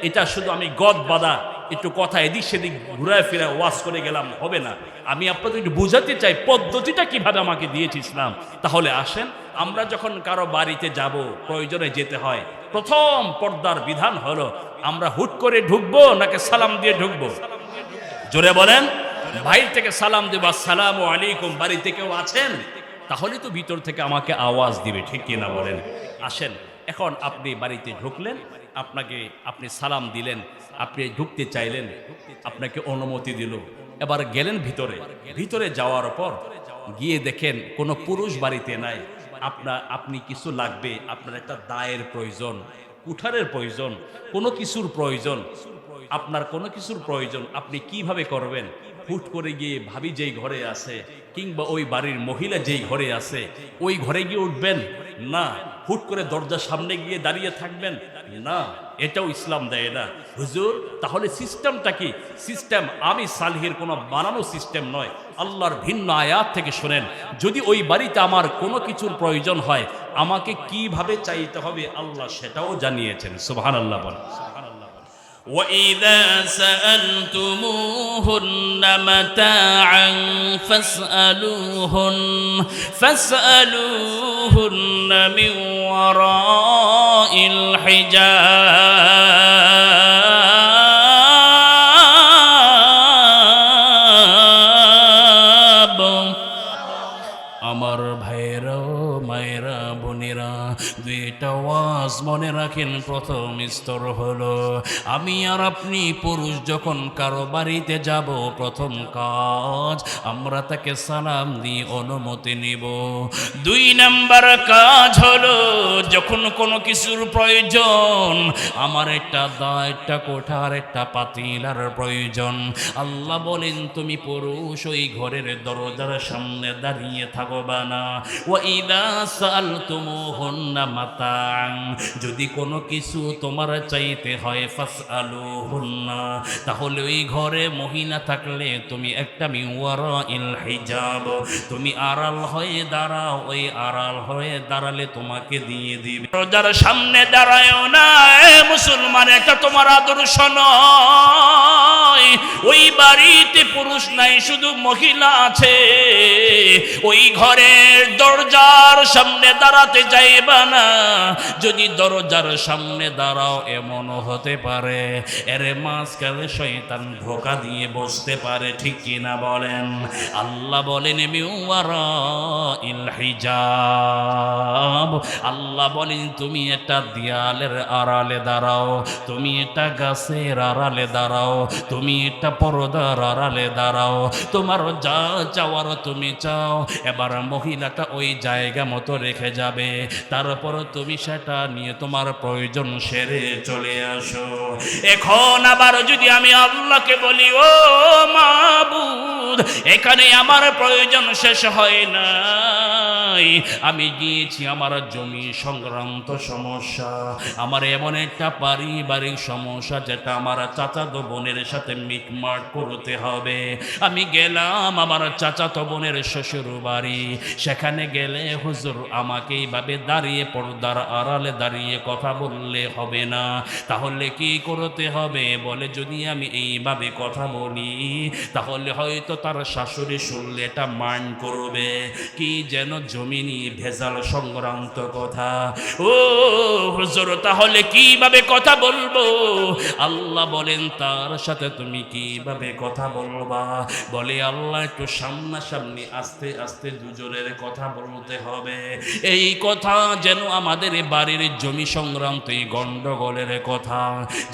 এটা শুধু আমি গদ বাঁধা একটু কথা এদিক সেদিক ঘুরায় ফিরে ওয়াজ করে গেলাম হবে না। আমি আপনাদের একটু বুঝাতে চাই পদ্ধতিটা কিভাবে আমাকে দিয়েছে ইসলাম। তাহলে আসেন, আমরা যখন কারো বাড়িতে যাব, প্রয়োজনে যেতে হয়, প্রথম পর্দার বিধান হলো আমরা হুট করে ঢুকবো নাকি সালাম দিয়ে ঢুকবো? জোরে বলেন। ভাই থেকে সালাম দেব, আসসালামু আলাইকুম, বাড়িতে কেউ আছেন? তাহলে তো ভিতর থেকে আমাকে আওয়াজ দিবে, ঠিক কিনা বলেন? আসেন, এখন আপনি বাড়িতে ঢুকলেন, আপনি সালাম দিলেন, আপনি ঢুকতে চাইলেন, আপনাকে অনুমতি দিল, এবার গেলেন ভিতরে। ভিতরে যাওয়ার পর গিয়ে দেখেন কোনো পুরুষ বাড়িতে নাই, আপনি কিছু লাগবে, আপনার একটা দায়ের প্রয়োজন, কুঠারের প্রয়োজন, কোনো কিছুর প্রয়োজন, আপনার কোনো কিছুর প্রয়োজন আপনি কিভাবে করবেন? হুট করে গিয়ে ভাবি যেই ঘরে আছে কিংবা ওই বাড়ির মহিলা যেই ঘরে আছে ওই ঘরে গিয়ে উঠবেন না, হুট করে দরজার সামনে গিয়ে দাঁড়িয়ে থাকবেন না, এটাও ইসলাম দেয় না। হুজুর তাহলে সিস্টেমটা কি? সিস্টেম আমি সালিহের কোনো বানানো সিস্টেম নয়, আল্লাহর ভিন্ন আয়াত থেকে শোনেন। যদি ওই বাড়িতে আমার কোনো কিছুর প্রয়োজন হয় আমাকে কিভাবে চাইতে হবে আল্লাহ সেটাও জানিয়েছেন। সুবহানাল্লাহ বলেন। وَإِذَا سَأَلْتُمُوهُنَّ مَتَاعًا فَاسْأَلُوهُنَّ مِنْ وَرَاءِ الْحِجَابِ আমার ভাইরা মায়েরা বোনেরা, দুইটা ওয়াজ মনে রাখেন। প্রথম স্তর হলো আমি আর আপনি পুরুষ যখন কারো বাড়িতে যাব প্রথম কাজ আমরা তাকে সালাম দিয়ে অনুমতি নিব। 2 নাম্বার কাজ হলো যখন কোনো কিছুর প্রয়োজন, আমার একটা দা, একটা কোঠার, একটা পাতিলার প্রয়োজন। আল্লাহ বলেন তুমি পুরুষ ওই ঘরের দরজার সামনে দাঁড়িয়ে থাকবা না। ওয়াইদা সালতুমুহুন্না মাতাআন, যদি কোনো কিছু তোমার চাইতে হয় ফাসআলুহুন্না, তাহলে ওই ঘরে মহিলা থাকলে তুমি একটা মিওয়ারাইল হিজাব, তুমি আড়াল হয়ে দাঁড়াও, ওই আড়াল হয়ে দাঁড়ালে তোমাকে দিয়ে দিবে। দরজার সামনে দাঁড়ায়ও না এ মুসলমান, এটা তোমার আদর্শ নয়। ওই বাড়িতে পুরুষ নাই শুধু মহিলা আছে, ওই ঘরের দরজার সামনে দাঁড়াতে যাইবা না। যদি দরজার সামনে দাঁড়াও এমনও হতে পারে এর মাঝখানে শয়তান ধোঁকা দিয়ে বসতে পারে, ঠিক কিনা বলেন? আল্লাহ বলেন মিওয়ারাইল হিজাব, আল্লাহ বলেন তুমি একটা দেয়ালের আড়ালে দাঁড়াও, তুমি একটা গাছের আড়ালে দাঁড়াও, তুমি একটা পর্দার আড়ালে দাঁড়াও, তোমার যা চাওয়ার তুমি চাও। এবার মহিলাটা ওই জায়গা মতো রেখে যাবে, তারপর তুমি সেটা নিয়ে তোমার প্রয়োজন সেরে চলে আসো। এখন আবার যদি আমি আল্লাহকে বলি ও মাবুদ, এখানে আমার প্রয়োজন শেষ হয় নাই, আমি গিয়েছি আমার জমি সংক্রান্ত সমস্যা, আমার এমন একটা পারিবারিক সমস্যা যেটা আমার চাচাতো বোনের সাথে মিটমাট করতে হবে। আমি গেলাম আমার চাচাতো বোনের শ্বশুর বাড়ি, সেখানে গেলে হুজুর আমাকে এইভাবে দাঁড়িয়ে পর্দার আড়ালে দাঁড়িয়ে কথা বললে হবে না, তাহলে কি করতে হবে? বলে যদি আমি এইভাবে কথা বলি তাহলে হয়তো তার শাশুড়ি শুনলে এটা মান করবে, কি যেন জমিনি ভেজাল সংক্রান্ত কথা। ও হুজুর তাহলে কিভাবে কথা বলবো? আল্লাহ বলেন তার সাথে তুমি কিভাবে কথা বলবা? বলে আল্লাহ একটু সামনাসামনি আস্তে আস্তে দুজনের কথা বলতে হবে। এই কথা যেন আমাদের বাড়ির জমি সংক্রান্ত এই গন্ডগোলের কথা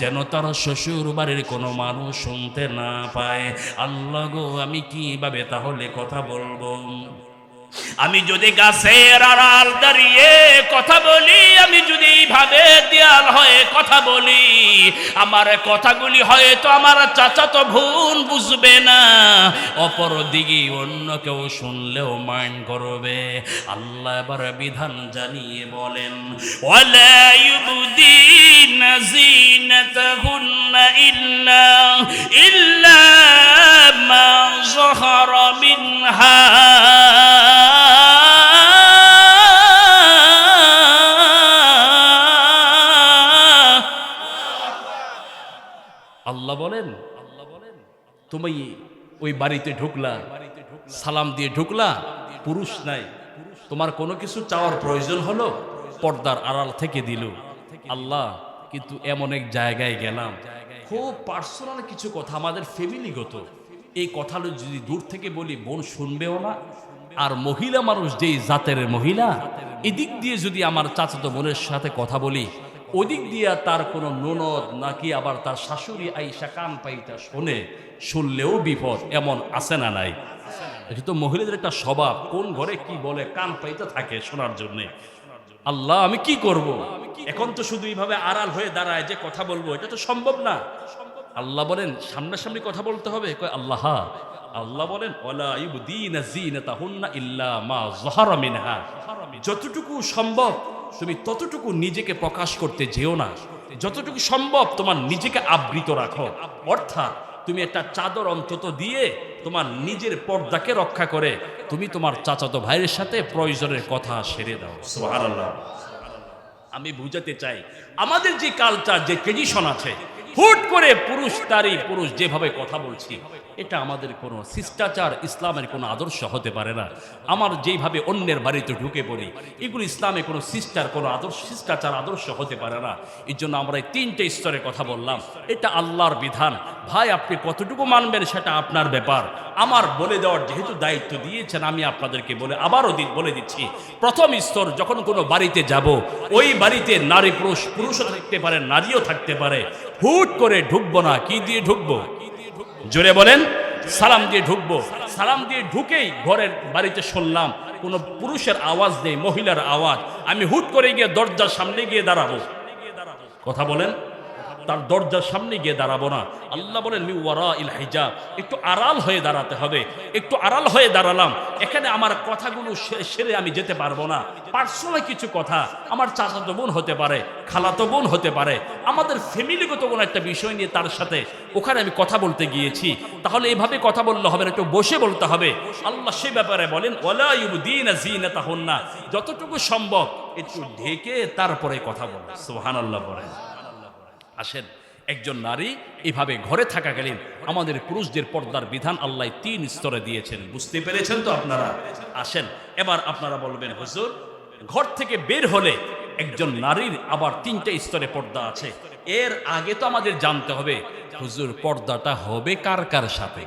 যেন তার শ্বশুর বাড়ির কোনো মানুষ শুনতে না পায়। আল্লাহ গো আমি কিভাবে তাহলে কথা বলবো? আমি যদি গাছের আড়াল দাঁড়িয়ে কথা বলি, আমি যদি এইভাবে দেয়াল হয়ে কথা বলি, আমার কথাগুলি হয়তো আমার চাচাতো বোন বুঝবে না, অপর দিকে অন্য কেউ শুনলেও মাইন্ড করবে। আল্লাহ এবার বিধান জানিয়ে বলেন ওয়ালা ইউবদিনা যিনাতাহুন্না ইল্লা মা যাহারা মিনহা, আল্লাহ বলেন তুমি ওই বাড়িতে ঢুকলা, সালাম দিয়ে ঢুকলা, পুরুষ নাই, তোমার কোনো কিছু চাওয়ার প্রয়োজন হলো, পর্দার আড়াল থেকে দিল। আল্লাহ কিন্তু এমন এক জায়গায় গেলাম, খুব পার্সোনাল কিছু কথা আমাদের ফ্যামিলিগত, এই কথাগুলো যদি দূর থেকে বলি বোন শুনবেও না। আর মহিলা মানুষ যেই জাতের মহিলা, এদিক দিয়ে যদি আমার চাচাতো বোনের সাথে কথা বলি, ওদিক দিয়া তার কোনো ননদ নাকি আবার তার শাশুড়ি আইসা কান পাইটা শুনলেও বিপদ, এমন আছে না নাই? এটা তো মহিলাদের একটা স্বভাব, কোন ঘরে কি বলে কান পাইতে থাকে শোনার জন্যে। আল্লাহ আমি কি করব? এখন তো শুধু এইভাবে আড়াল হয়ে দাঁড়ায় যে কথা বলবো, এটা তো সম্ভব না। আল্লাহ বলেন সামনাসামনি কথা বলতে হবে, কয় আল্লাহ। আল্লাহ বলেন ওয়ালা ইউবদিনা যিনাতাহুন্না ইল্লা মা যাহারা মিনহা, যতটুকু সম্ভব তুমি ততটুকু নিজেকে প্রকাশ করতে যেও না, যতটুকু সম্ভব তোমার নিজেকে আবৃত রাখো। অর্থাৎ তুমি একটা চাদর অন্তত দিয়ে তোমার নিজের পর্দাকে রক্ষা করে তুমি তোমার চাচাতো ভাইয়ের সাথে প্রয়োজনের কথা সেরে দাও। সুবহানাল্লাহ। আমি বুঝাতে চাই আমাদের যে কালচার, যে ট্রেডিশন আছে, হুট করে পুরুষ তারই পুরুষ যেভাবে কথা বলছি, এটা আমাদের কোনো শিষ্টাচার, ইসলামের কোনো আদর্শ হতে পারে না। আমার যেইভাবে অন্যের বাড়িতে ঢুকে পড়ি, এগুলো ইসলামে কোনো কোনো আদর্শ, শিষ্টাচার আদর্শ হতে পারে না। এই জন্য আমরা এই 3টে স্তরের কথা বললাম। এটা আল্লাহর বিধান। ভাই আপনি কতটুকু মানবেন সেটা আপনার ব্যাপার। আমার বলে দেওয়ার যেহেতু দায়িত্ব দিয়েছেন, আমি আপনাদেরকে আবারও বলে দিচ্ছি। প্রথম স্তর, যখন কোনো বাড়িতে যাব, ওই বাড়িতে নারী পুরুষও থাকতে পারে, নারীও থাকতে পারে। হুট করে ঢুকবো না। কি দিয়ে ঢুকবো? জোরে বলেন। সালাম দিয়ে ঢুকবো। সালাম দিয়ে ঢুকেই ঘরের বাড়িতে শুনলাম কোনো পুরুষের আওয়াজ নেই, মহিলার আওয়াজ, আমি হুট করে গিয়ে দরজার সামনে গিয়ে দাঁড়াবো? কথা বলেন। তার দরজার সামনে গিয়ে দাঁড়াবো না। আল্লাহ বলেন মি ওয়ারাইল হিজাব, একটু আড়াল হয়ে দাঁড়াতে হবে। একটু আড়াল হয়ে দাঁড়ালাম, এখানে আমার কথাগুলো সেরে আমি যেতে পারবো না। পার্সোনাল কিছু কথা, আমার চাচাতো বোন হতে পারে, খালাতো বোন হতে পারে, আমাদের ফ্যামিলিগত কোনো একটা বিষয় নিয়ে তার সাথে ওখানে আমি কথা বলতে গিয়েছি, তাহলে এভাবে কথা বললে হবে না, একটু বসে বলতে হবে। আল্লাহ সে ব্যাপারে বলেন ওয়ালা ইউবদিনা যিনাতাহুন্না, যতটুকু সম্ভব একটু ঢেকে তারপরে কথা বলো। সুবহানাল্লাহ বলেন। আসেন, একজন নারী এভাবে ঘরে থাকাকালীন আমাদের পুরুষদের পর্দার বিধান আল্লাহ 3 স্তরে দিয়েছেন। বুঝতে পেরেছেন তো আপনারা? আসেন, এবার আপনারা বলবেন হুজুর, ঘর থেকে বের হলে একজন নারীর আবার 3টে স্তরে পর্দা আছে। এর আগে তো আমাদের জানতে হবে হুজুর পর্দাটা হবে কার কার সাথে?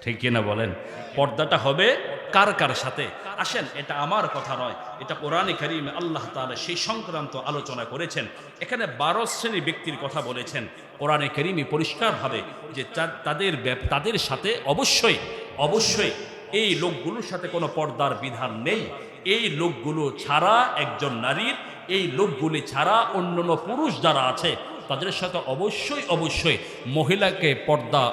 ঠিক কিনা বলেন? পর্দাটা হবে কার কার সাথে? আসেন, এটা আমার কথা নয়, এটা কোরআনে কারীমে আল্লাহ তাআলা সেই সংক্রান্ত আলোচনা করেছেন। এখানে 12 শ্রেণীর ব্যক্তির কথা বলেছেন কোরআনে কারীমে পরিষ্কারভাবে, যে তাদের সাথে অবশ্যই এই লোকগুলোর সাথে কোনো পর্দার বিধান নেই। এই লোকগুলো ছাড়া, একজন নারীর এই লোকগুলি ছাড়া অন্যান্য পুরুষ যারা আছে তাদের সাথে অবশ্যই মহিলাকে পর্দা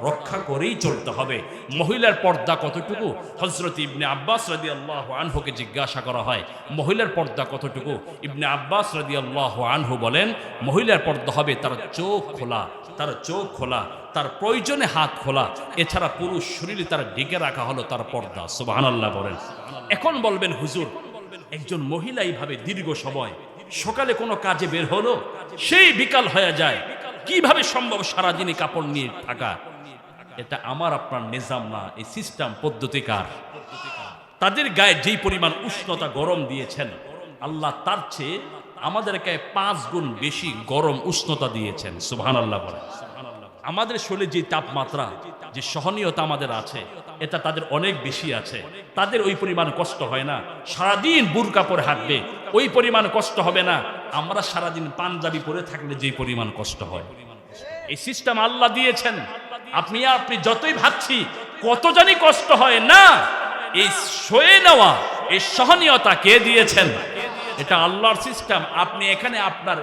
রক্ষা করেই চলতে হবে। মহিলার পর্দা কতটুকু? হযরত ইবনে আব্বাস রাদিয়াল্লাহু আনহুকে জিজ্ঞাসা করা হয় মহিলার পর্দা কতটুকু? ইবনে আব্বাস রাদিয়াল্লাহু আনহু বলেন মহিলার পর্দা হবে তার চোখ খোলা, তার প্রয়োজনে হাত খোলা, এছাড়া পুরুষ শরীরে তার ঢেকে রাখা হলো তার পর্দা। সুবহানাল্লাহ বলেন। এখন বলবেন হুজুর, একজন মহিলা এইভাবে দীর্ঘ সময় সকালে কোনো কাজে বের হলো, সেই বিকাল হয়ে যায়, কিভাবে সম্ভব সারাদিনই কাপড় নিয়ে থাকা? এটা আমার আপনার নিজাম না, এই সিস্টেম পদ্ধতিকার। তাদের গায়ে যেই পরিমাণ উষ্ণতা গরম দিয়েছেন আল্লাহ, তার চেয়ে আমাদের গায়ে 5 গুণ বেশি গরম উষ্ণতা দিয়েছেন। সুবহানাল্লাহ বলেন। আমাদের শরীরে যে তাপমাত্রা, যে সহনীয়তা আমাদের আছে, এটা তাদের অনেক বেশি আছে। তাদের ওই পরিমাণ কষ্ট হয় না। সারাদিন বুরকা পরে হাঁটবে, ওই পরিমাণ কষ্ট হবে না। আমরা সারাদিন পাঞ্জাবি পরে থাকলে যে পরিমাণ কষ্ট হয়, এই সিস্টেম আল্লাহ দিয়েছেন। আপনি যতই ভাবছি কত জানি কষ্ট হয় না, এই সয়ে নেওয়া, এই সহনীয়তা কে দিয়েছেন? এটা আল্লাহর সিস্টেম। আপনি এখানে আপনার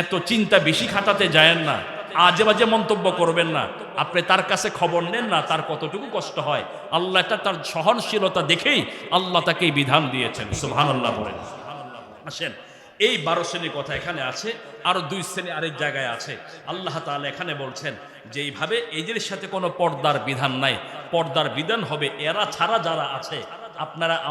এত চিন্তা বেশি খাটাতে যায়েন না, আজে বাজে মন্তব্য করবেন না। আপনি তার কাছে খবর নেন না তার কতটুকু কষ্ট হয়। আল্লাহ তার সহনশীলতা দেখেই আল্লাহ তাকে বিধান দিয়েছেন। সুবহানাল্লাহ বলেন। আসেন, এই 12 শ্রেণীর কথা এখানে আছে, আরো 2 শ্রেণী আরেক জায়গায় আছে। আল্লাহ তাআলা এখানে বলছেন যে এইভাবে এদের সাথে কোনো পর্দার বিধান নাই। পর্দার বিধান হবে এরা ছাড়া যারা আছে,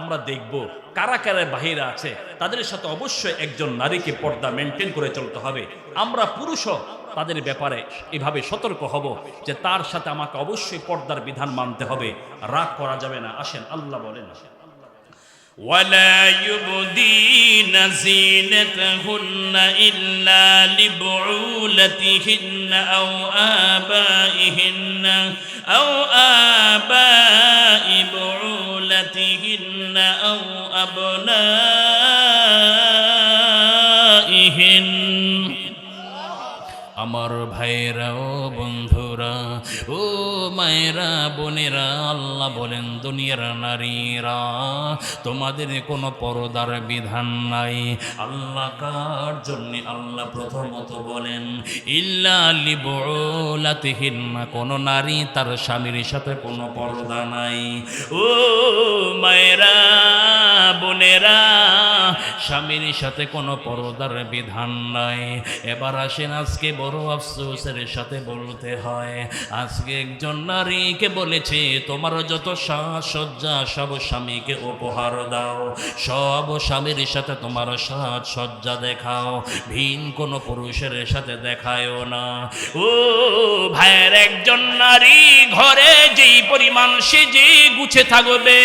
আমরা দেখব কারা কারা বাহিরে আছে, তাদের সাথে অবশ্যই একজন নারীকে পর্দা মেনটেন করে চলতে হবে। আমরা পুরুষও তাদের ব্যাপারে এভাবে সতর্ক হব যে তার সাথে আমাকে অবশ্যই পর্দার বিধান মানতে হবে, রাগ করা যাবে না। আসেন, আল্লাহ বলেন ولا يبدين زينتهن إلا لبعولتهن أو آباء بعولتهن أو أبنائهن। আমার ভাইরাও বন্ধুরা বন্ধুরা, ও মায়েরা, বোনেরা, আল্লাহ বলেন দুনিয়ার নারীরা তোমাদের কোনো পর্দার বিধান নাই। আল্লাহ কার জন্য? আল্লাহ প্রথমত বলেন ইল্লা লিবুলাতিহিন্না, কোন নারী তার স্বামীর সাথে কোনো পর্দা নাই। ও মায়েরা, বোনেরা, স্বামীর সাথে কোনো পর্দার বিধান নাই। এবার আসেন, আজকে বড় আফসোসের সাথে বলতে হয়, আজকে একজন নারীকে বলেছে তোমার যত সাজসজ্জা সব স্বামীকে উপহার দাও, সব স্বামীর সাথে তোমার সাজসজ্জা দেখাও, ভিন কোনো পুরুষের সাথে দেখায়ও না। ও ভাইয়ের, একজন নারী ঘরে যেই পরিমাণ সেজে গুছে থাকবে,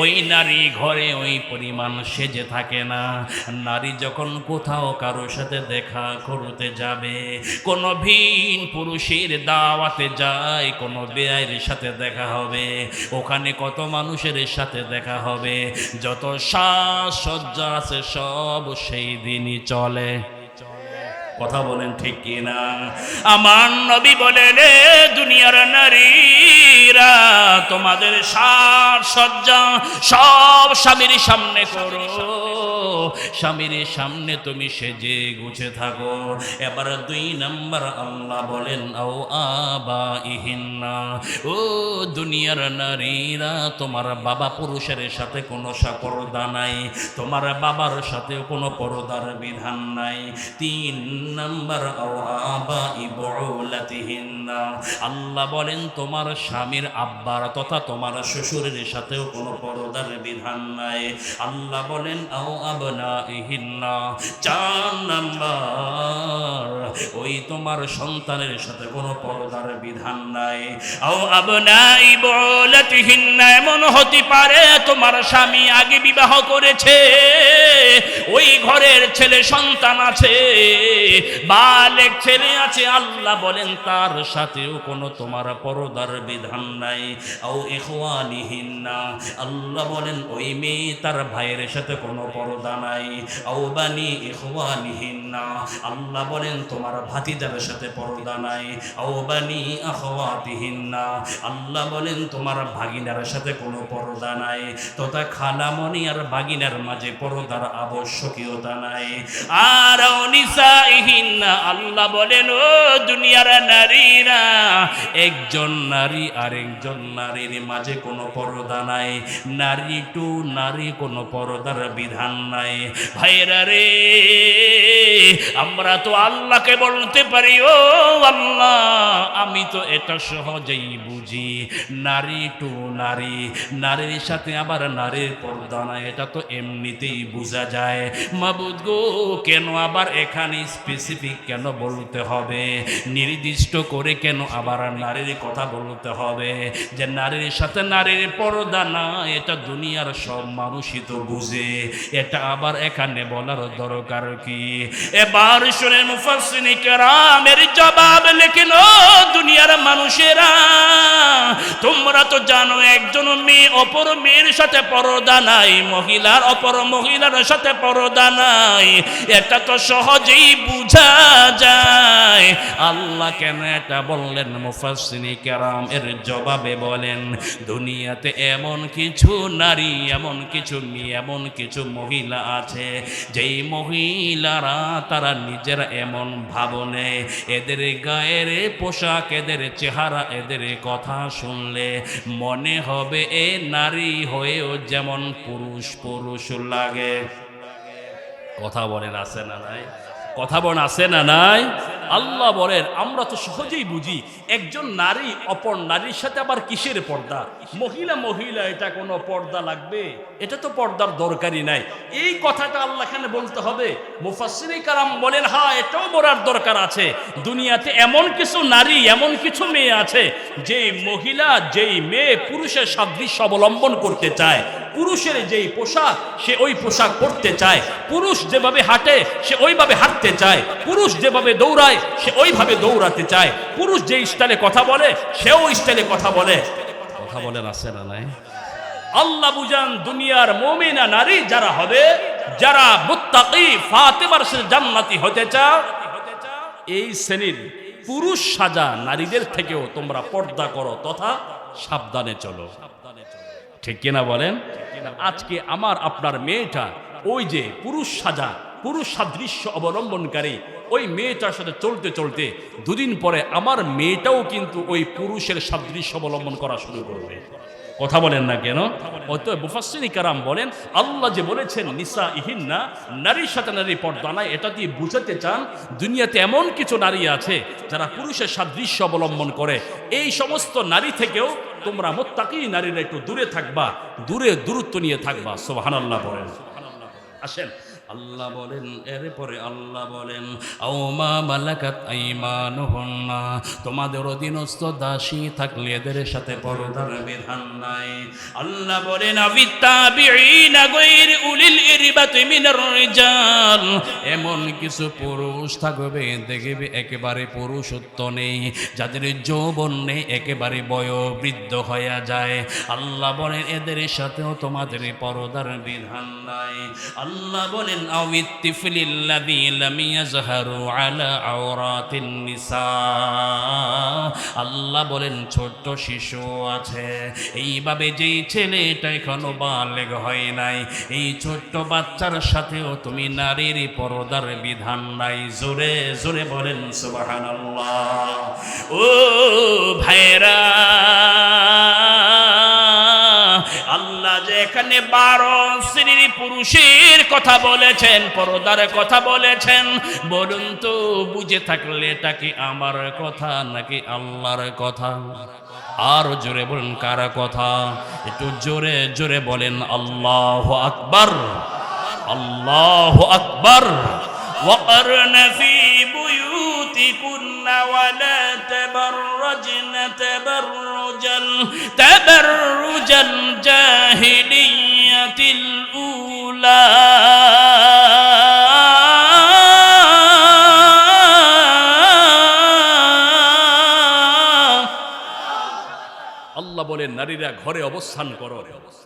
ওই নারী ঘরে ওই পরিমাণ সেজে থাকে না। নারী যখন কোথাও কারোর সাথে দেখা করতে যাবে, কোনো ভিন পুরুষের দাওয়াতে যায়, কোনো বেয়াইয়ের সাথে দেখা হবে, ওখানে কত মানুষের সাথে দেখা হবে, যত সাজসজ্জা আছে সব সেই দিনই চলে। কথা বলেন ঠিক কিনা? আমার নবী বলেন, এ দুনিয়ার নারীরা তোমাদের সাজসজ্জা সব স্বামীর সামনে করো, স্বামীর সামনে তুমি সেজে গুছে থাকো। এবার 2 নাম্বার আল্লাহ বলেন আও আবাইহিন্না, ও দুনিয়ার নারীরা তোমার বাবা পুরুষের সাথে কোনো পর্দা নাই, তোমার বাবার সাথেও কোনো পর্দার বিধান নাই। 3 নাম্বার আও আবাই বুলাতিহিন্না, আল্লাহ বলেন তোমার স্বামীর আব্বার তথা তোমার শ্বশুরের সাথেও কোনো পর্দার বিধান নাই। আল্লাহ বলেন আও আবনাইহিন্না, 4 নাম্বার ওই তোমার সন্তানের সাথে কোনো পর্দার বিধান নাই। আও আবনাই বুলাতিহিন্না, এমন হতে পারে তোমার স্বামী আগে বিবাহ করেছে, ওই ঘরের ছেলে সন্তান আছে, বালেক ছেলে আছে, আল্লাহ বলেন তার সাথেও কোনো তোমার পর্দার বিধান নাই। আও ইখওয়ানিহিন্না, আল্লাহ বলেন ওই মেয়ে তার ভাইয়ের সাথে কোনো পর্দা নাই। আও বানি ইখওয়ানিহিন্না, আল্লাহ বলেন তোমার ভাতিজার সাথে পর্দা নাই। আও বানি আখওয়াতিহিন্না, আল্লাহ বলেন তোমার ভাগিনার সাথে কোনো পর্দা নাই, তথা খালামণি আর ভাগিনার মাঝে পর্দার আবশ্যকীয়তা নাই। আর নিসাইহিন্না, আল্লাহ বলেন ও দুনিয়ার নারীরা একজন নারী আর একজন নারীর মাঝে কোনো পর্দা নাই, নারী টু নারী কোনো পর্দার বিধান নাই। ভাইরা রে, আমরা তো আল্লাহকে বলতে পারি, ও আল্লাহ, আমি তো এটা সহজেই বুঝি, নারী টু নারী, নারীর সাথে আবার নারীর পর্দা নাই, এটা তো এমনিতেই বোঝা যায়। মাবুদ গো, কেন আবার এখানে স্পেসিফিক কেন বলতে হবে, নির্দিষ্ট করে কেন আবার নারীর কথা বলতে হবে, যে নারীর সাথে নারীর পর্দা না, এটা দুনিয়ার সব মানুষই তো বুঝে, এটা আবার এখানে বলার দরকার কি? এবার শুনেন মুফাসসিরিন কেরামের জবাব লেখেন, ও দুনিয়ার মানুষেরা, তোমরা তো জানো একজন মেয়ে অপর মেয়ের সাথে পর্দা নাই, মহিলার অপর মহিলার সাথে পর্দা নাই, এটা তো সহজেই বুঝা যায়। আল্লাহ কেন এটা বললেন? মুফাসসিরিন কেরাম এর জবাবে বলেন, দুনিয়াতে এমন কিছু নারী, এমন কিছু মেয়ে, এমন কিছু মহিলা আছে, যেই মহিলারা তারা নিজেরা এমন ভাবনে, এদের গায়ের পোশাক, এদের চেহারা, এদের কথা শুনলে মনে হবে এ নারী হয়েও যেমন পুরুষ পুরুষ লাগে। কথা বলেন আছে না নাই? কথা বলেন আছে না নাই? আল্লাহ বলেন আমরা তো সহজেই বুঝি, একজন নারী অপর নারীর সাথে আবার কিসের পর্দা? মহিলা মহিলা এটা কোনো পর্দা লাগবে? এটা তো পর্দার দরকারই নাই। এই কথাটা আল্লাহ এখানে বলতে হবে? মুফাসসিরিন কেরাম বলেন হ্যাঁ, এটাও বলার দরকার আছে। দুনিয়াতে এমন কিছু নারী, এমন কিছু মেয়ে আছে, যেই মহিলা, যেই মেয়ে পুরুষের সাদৃশ্য অবলম্বন করতে চায়, পুরুষের যেই পোশাক সে ওই পোশাক পরতে চায়, পুরুষ যেভাবে হাঁটে সে ওইভাবে হাঁটতে চায়, পুরুষ যেভাবে দৌড়ায় সে ওইভাবে দৌড়াতে চায়, পুরুষ যে স্টাইলে কথা বলে সেও স্টাইলে কথা বলে। কথা বলেন আছে না নাই? আল্লাহ বুঝান দুনিয়ার মুমিনা নারী যারা হবে, যারা মুত্তাকি ফাতেমার সাথে জান্নাতি হতে চায়, এই শ্রেণীর পুরুষ সাজা নারীদের থেকেও তোমরা পর্দা করো তথা সাবধানে চলো। ঠিক কিনা বলেন? আজকে আমার আপনার মেয়েটা ওই যে পুরুষ সাজা, পুরুষ সাদৃশ্য অবলম্বনকারী ওই মেয়েটার সাথে চলতে চলতে দুদিন পরে আমার মেয়েটাও কিন্তু ওই পুরুষের সাদৃশ্য অবলম্বন করা শুরু করবে। কথা বলেন না কেন? অতএব মুফাসসিরিন কেরাম বলেন আল্লাহ যে বলেছেন নিসা ইহিন্না, নারীর সাথে নারী পর্দা নাই, এটা দিয়ে বুঝাতে চান দুনিয়াতে এমন কিছু নারী আছে যারা পুরুষের সাদৃশ্য অবলম্বন করে। এই সমস্ত নারী থেকেও তোমরা মুত্তাকি নারীরা একটু দূরে থাকবা, দূরত্ব নিয়ে থাকবা। সুবহানাল্লাহ বলেন। আসেন আল্লাহ বলেন, এরপরে আল্লাহ বলেন আওমা মালাকাত আইমানুহুন্না, তোমাদের অধীনস্থ দাসী থাকলে এদের সাথে পর্দার বিধান নাই। আল্লাহ বলেন আবিত্তাবিঈনা গায়রি উলিল ইরবাতি মিনার রিজাল, এমন কিছু পুরুষ থাকবে দেখবে একেবারে পুরুষত্ব নেই, যাদের যৌবন নেই, একেবারে বয়োবৃদ্ধ হয়ে যায়। আল্লাহ বলেন এদের সাথেও তোমাদের পর্দার বিধান নাই। আল্লাহ বলেন আউইত্তিফলিল্লাযী লাম ইয়াজহারু আলা আওরাতিন নিসা, আল্লাহ বলেন ছোট্ট শিশু আছে, এইভাবে যেই ছেলেটা এখনো বালেগ হয় নাই, এই ছোট্ট বাচ্চার সাথেও তুমি নারীর পর্দার বিধান নাই। জোরে জোরে বলেন সুবহানাল্লাহ। ও ভাইরা, আল্লাহ যে এখানে 12 শ্রেণীর পুরুষের কথা বলেছেন, পর্দার কথা বলেছেন, বলুন তো বুঝে থাকলে এটা কি আমার কথা নাকি আল্লাহর কথা? আর জোরে বলেন কার কথা? একটু জোরে জোরে বলেন আল্লাহু আকবার, আল্লাহু আকবার। وقرن في بيوتكن ولا تبرجن تبرج الجاهلية الأولى আল্লাহ বলেন নারীরা ঘরে অবস্থান করো।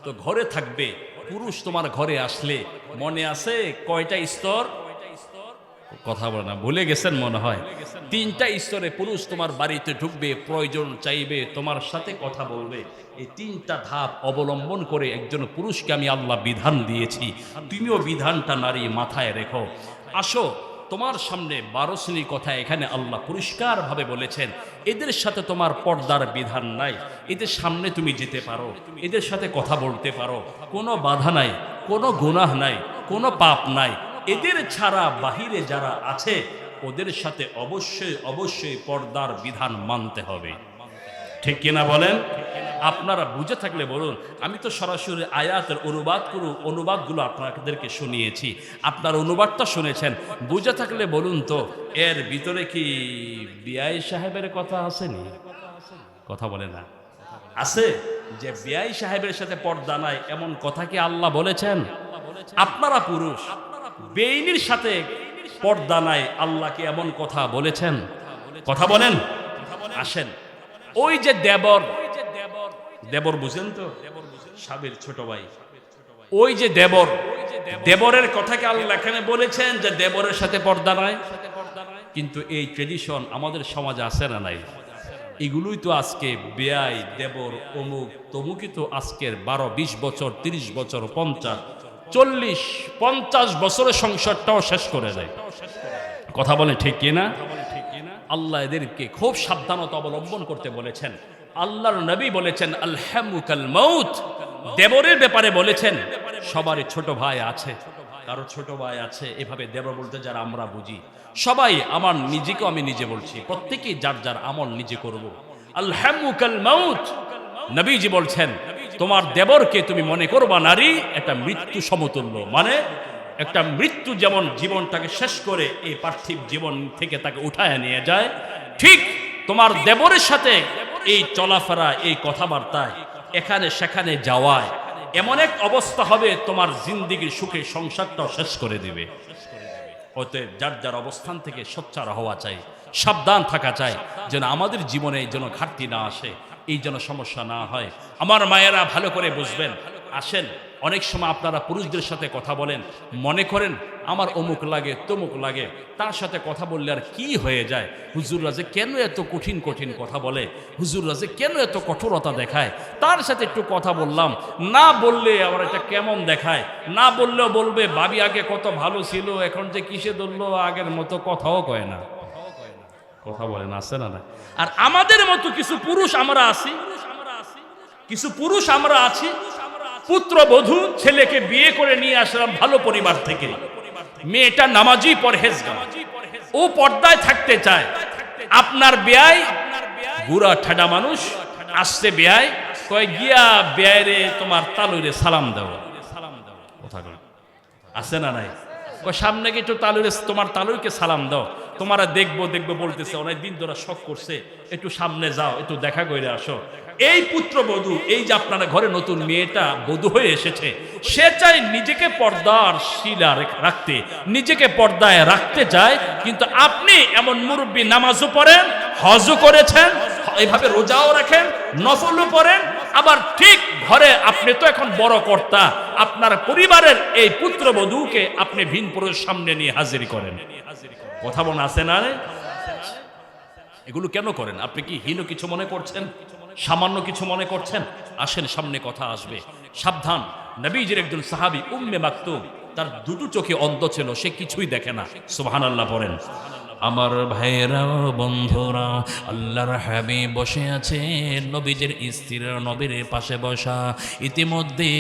তো ঘরে থাকবে, পুরুষ তোমার ঘরে আসলে মনে আছে কয়টা স্তর? কথা বলে না, ভুলে গেছেন মনে হয়। 3টা স্তরে পুরুষ তোমার বাড়িতে ঢুকবে, প্রয়োজন চাইবে, তোমার সাথে কথা বলবে। এই 3টা ধাপ অবলম্বন করে একজন পুরুষকে আমি আল্লাহ বিধান দিয়েছি, তুমিও বিধানটা নারী মাথায় রেখো। আসো, তোমার সামনে 12 শ্রেণীর কথা এখানে আল্লাহ পরিষ্কারভাবে বলেছেন, এদের সাথে তোমার পর্দার বিধান নাই, এদের সামনে তুমি যেতে পারো, এদের সাথে কথা বলতে পারো, কোনো বাধা নাই, কোনো গুনাহ নাই, কোনো পাপ নাই। এদের ছাড়া বাহিরে যারা আছে ওদের সাথে অবশ্যই অবশ্যই পর্দার বিধান মানতে হবে। ঠিক কিনা বলেন? আপনারা বুঝে থাকলে বলুন। আমি তো সরাসরি আয়াতের অনুবাদগুলো আপনাদেরকে শুনিয়েছি, আপনার অনুবাদটা শুনেছেন। বুঝে থাকলে বলুন তো এর ভিতরে কি বিআই সাহেবের কথা আসেনি? কথা বলে না, আছে যে বিআই সাহেবের সাথে পর্দা নাই এমন কথা কি আল্লাহ বলেছেন? আপনারা পুরুষ, বেইনির সাথে পর্দা নাই, আল্লাহ কি এমন কথা বলেছেন? কথা বলেন। আসেন, ওই যে দেবর বুঝেন তো, স্বামীর ছোট ভাই, ওই যে দেবরের কথাকে আল্লাহ এখানে বলেছেন যে দেবরের সাথে পর্দা নাই। কিন্তু এই ট্রেডিশন আমাদের সমাজে আছে না নাই? এগুলোই তো আজকে বেয়াই, দেবর, অমুক তমুকই তো আজকের 12-20 বছর, 30 বছর, 50, 40, 50 বছরের সংসারটাও শেষ করে দেয়। কথা বলে ঠিক কিনা? আল্লাহ এদেরকে খুব সাবধানতা অবলম্বন করতে বলেছেন। আল্লাহর নবী বলেছেন আলহামুকাল মাউত, দেবরের ব্যাপারে বলেছেন সবারই ছোট ভাই আছে, কারো ছোট ভাই আছে। এভাবে দেবর বলতে যারা আমরা বুঝি, সবাই, আমার নিজেকেও আমি নিজে বলছি, প্রত্যেকেই যার যার আমল নিজে করব। আলহামুকাল মাউত, নবীজি বলছেন তোমার দেবরকে তুমি মনে করবা নারী একটা মৃত্যু সমতুল্য। মানে একটা মৃত্যু যেমন জীবনটাকে শেষ করে এই পার্থিব জীবন থেকে তাকে উঠায় নিয়ে যায়, ঠিক তোমার দেবরের সাথে এই চলাফেরা, এই কথাবার্তায়, এখানে সেখানে যাওয়ায় এমন এক অবস্থা হবে তোমার জিন্দেগির সুখে সংসারটাও শেষ করে দিবে। অতএব যার যার অবস্থান থেকে সোচ্চার হওয়া চাই, সাবধান থাকা চাই, যেন আমাদের জীবনে যেন ঘাটতি না আসে, এই যেন সমস্যা না হয়। আমার মায়েরা ভালো করে বুঝবেন। আসেন, অনেক সময় আপনারা পুরুষদের সাথে কথা বলেন, মনে করেন আমার অমুক লাগে তমুক লাগে, তার সাথে কথা বললে আর কি হয়ে যায়, হুজুররা যে কেন এত কঠিন কঠিন কথা বলে, হুজুররা যে কেন এত কঠোরতা দেখায়, তার সাথে একটু কথা বললাম, না বললে আবার এটা কেমন দেখায়, না বললেও বলবে ভাবি আগে কত ভালো ছিল, এখন যে কিসে ধরলো, আগের মতো কথাও কয় না। কথা বলেন আছে না না? আর আমাদের মতো কিছু পুরুষ আমরা আছি, কিছু পুরুষ আমরা আছি, পুত্রবধূ ছেলেকে বিয়ে করে নিয়ে আসলাম ভালো পরিবার থেকে, মেয়েটা নামাজি পরহেজগার, ও পর্দায় থাকতে চায়। আপনার বেয়াই বুড়া ঠাডা মানুষ আসছে, বেয়াই কয় গিয়া বেয়াই রে তোমার তালুরে সালাম দাও। কথা বলেন আছে না নাই? কয় সামনে গিয়ে একটু তালুরে, তোমার তালুরকে সালাম দাও, তোমারা দেখবো দেখবো বলতেছে, অনেক দিন ধরে শখ করছে, একটু সামনে যাও, একটু দেখা করে আসো। এই পুত্রবধূ, এই যে আপনারা ঘরে নতুন মেয়েটা বধূ হয়ে এসেছে, সে চায় নিজেকে পর্দার শিলা রাখতে, নিজেকে পর্দায় রাখতে চায়, কিন্তু আপনি এমন মুরব্বী, নামাজও পড়েন, হজও করেছেন, এইভাবে রোজাও রাখেন, নফলও পড়েন, আবার ঠিক ঘরে আপনি তো এখন বড় কর্তা, আপনার পরিবারের এই পুত্রবধূকে আপনি ভিন পুরুষের সামনে নিয়ে হাজির করেন। কথা বলা আছে না? এগুলো কেন করেন? আপনি কি হীন কিছু মনে করছেন, সামান্য কিছু মনে করছেন? আসেন, সামনে কথা আসবে, সাবধান। নবীজির একজন সাহাবী উম্মে মাকতুম, তার দুটো চোখে অন্ধ ছিল, সে কিছুই দেখে না। সুবহানাল্লাহ পড়েন। আমার ভাইয়েরা বন্ধুরা, আল্লাহর হাবিব বসে আছে, নবীজির স্ত্রীর নবীর পাশে বসা। ইতিমধ্যে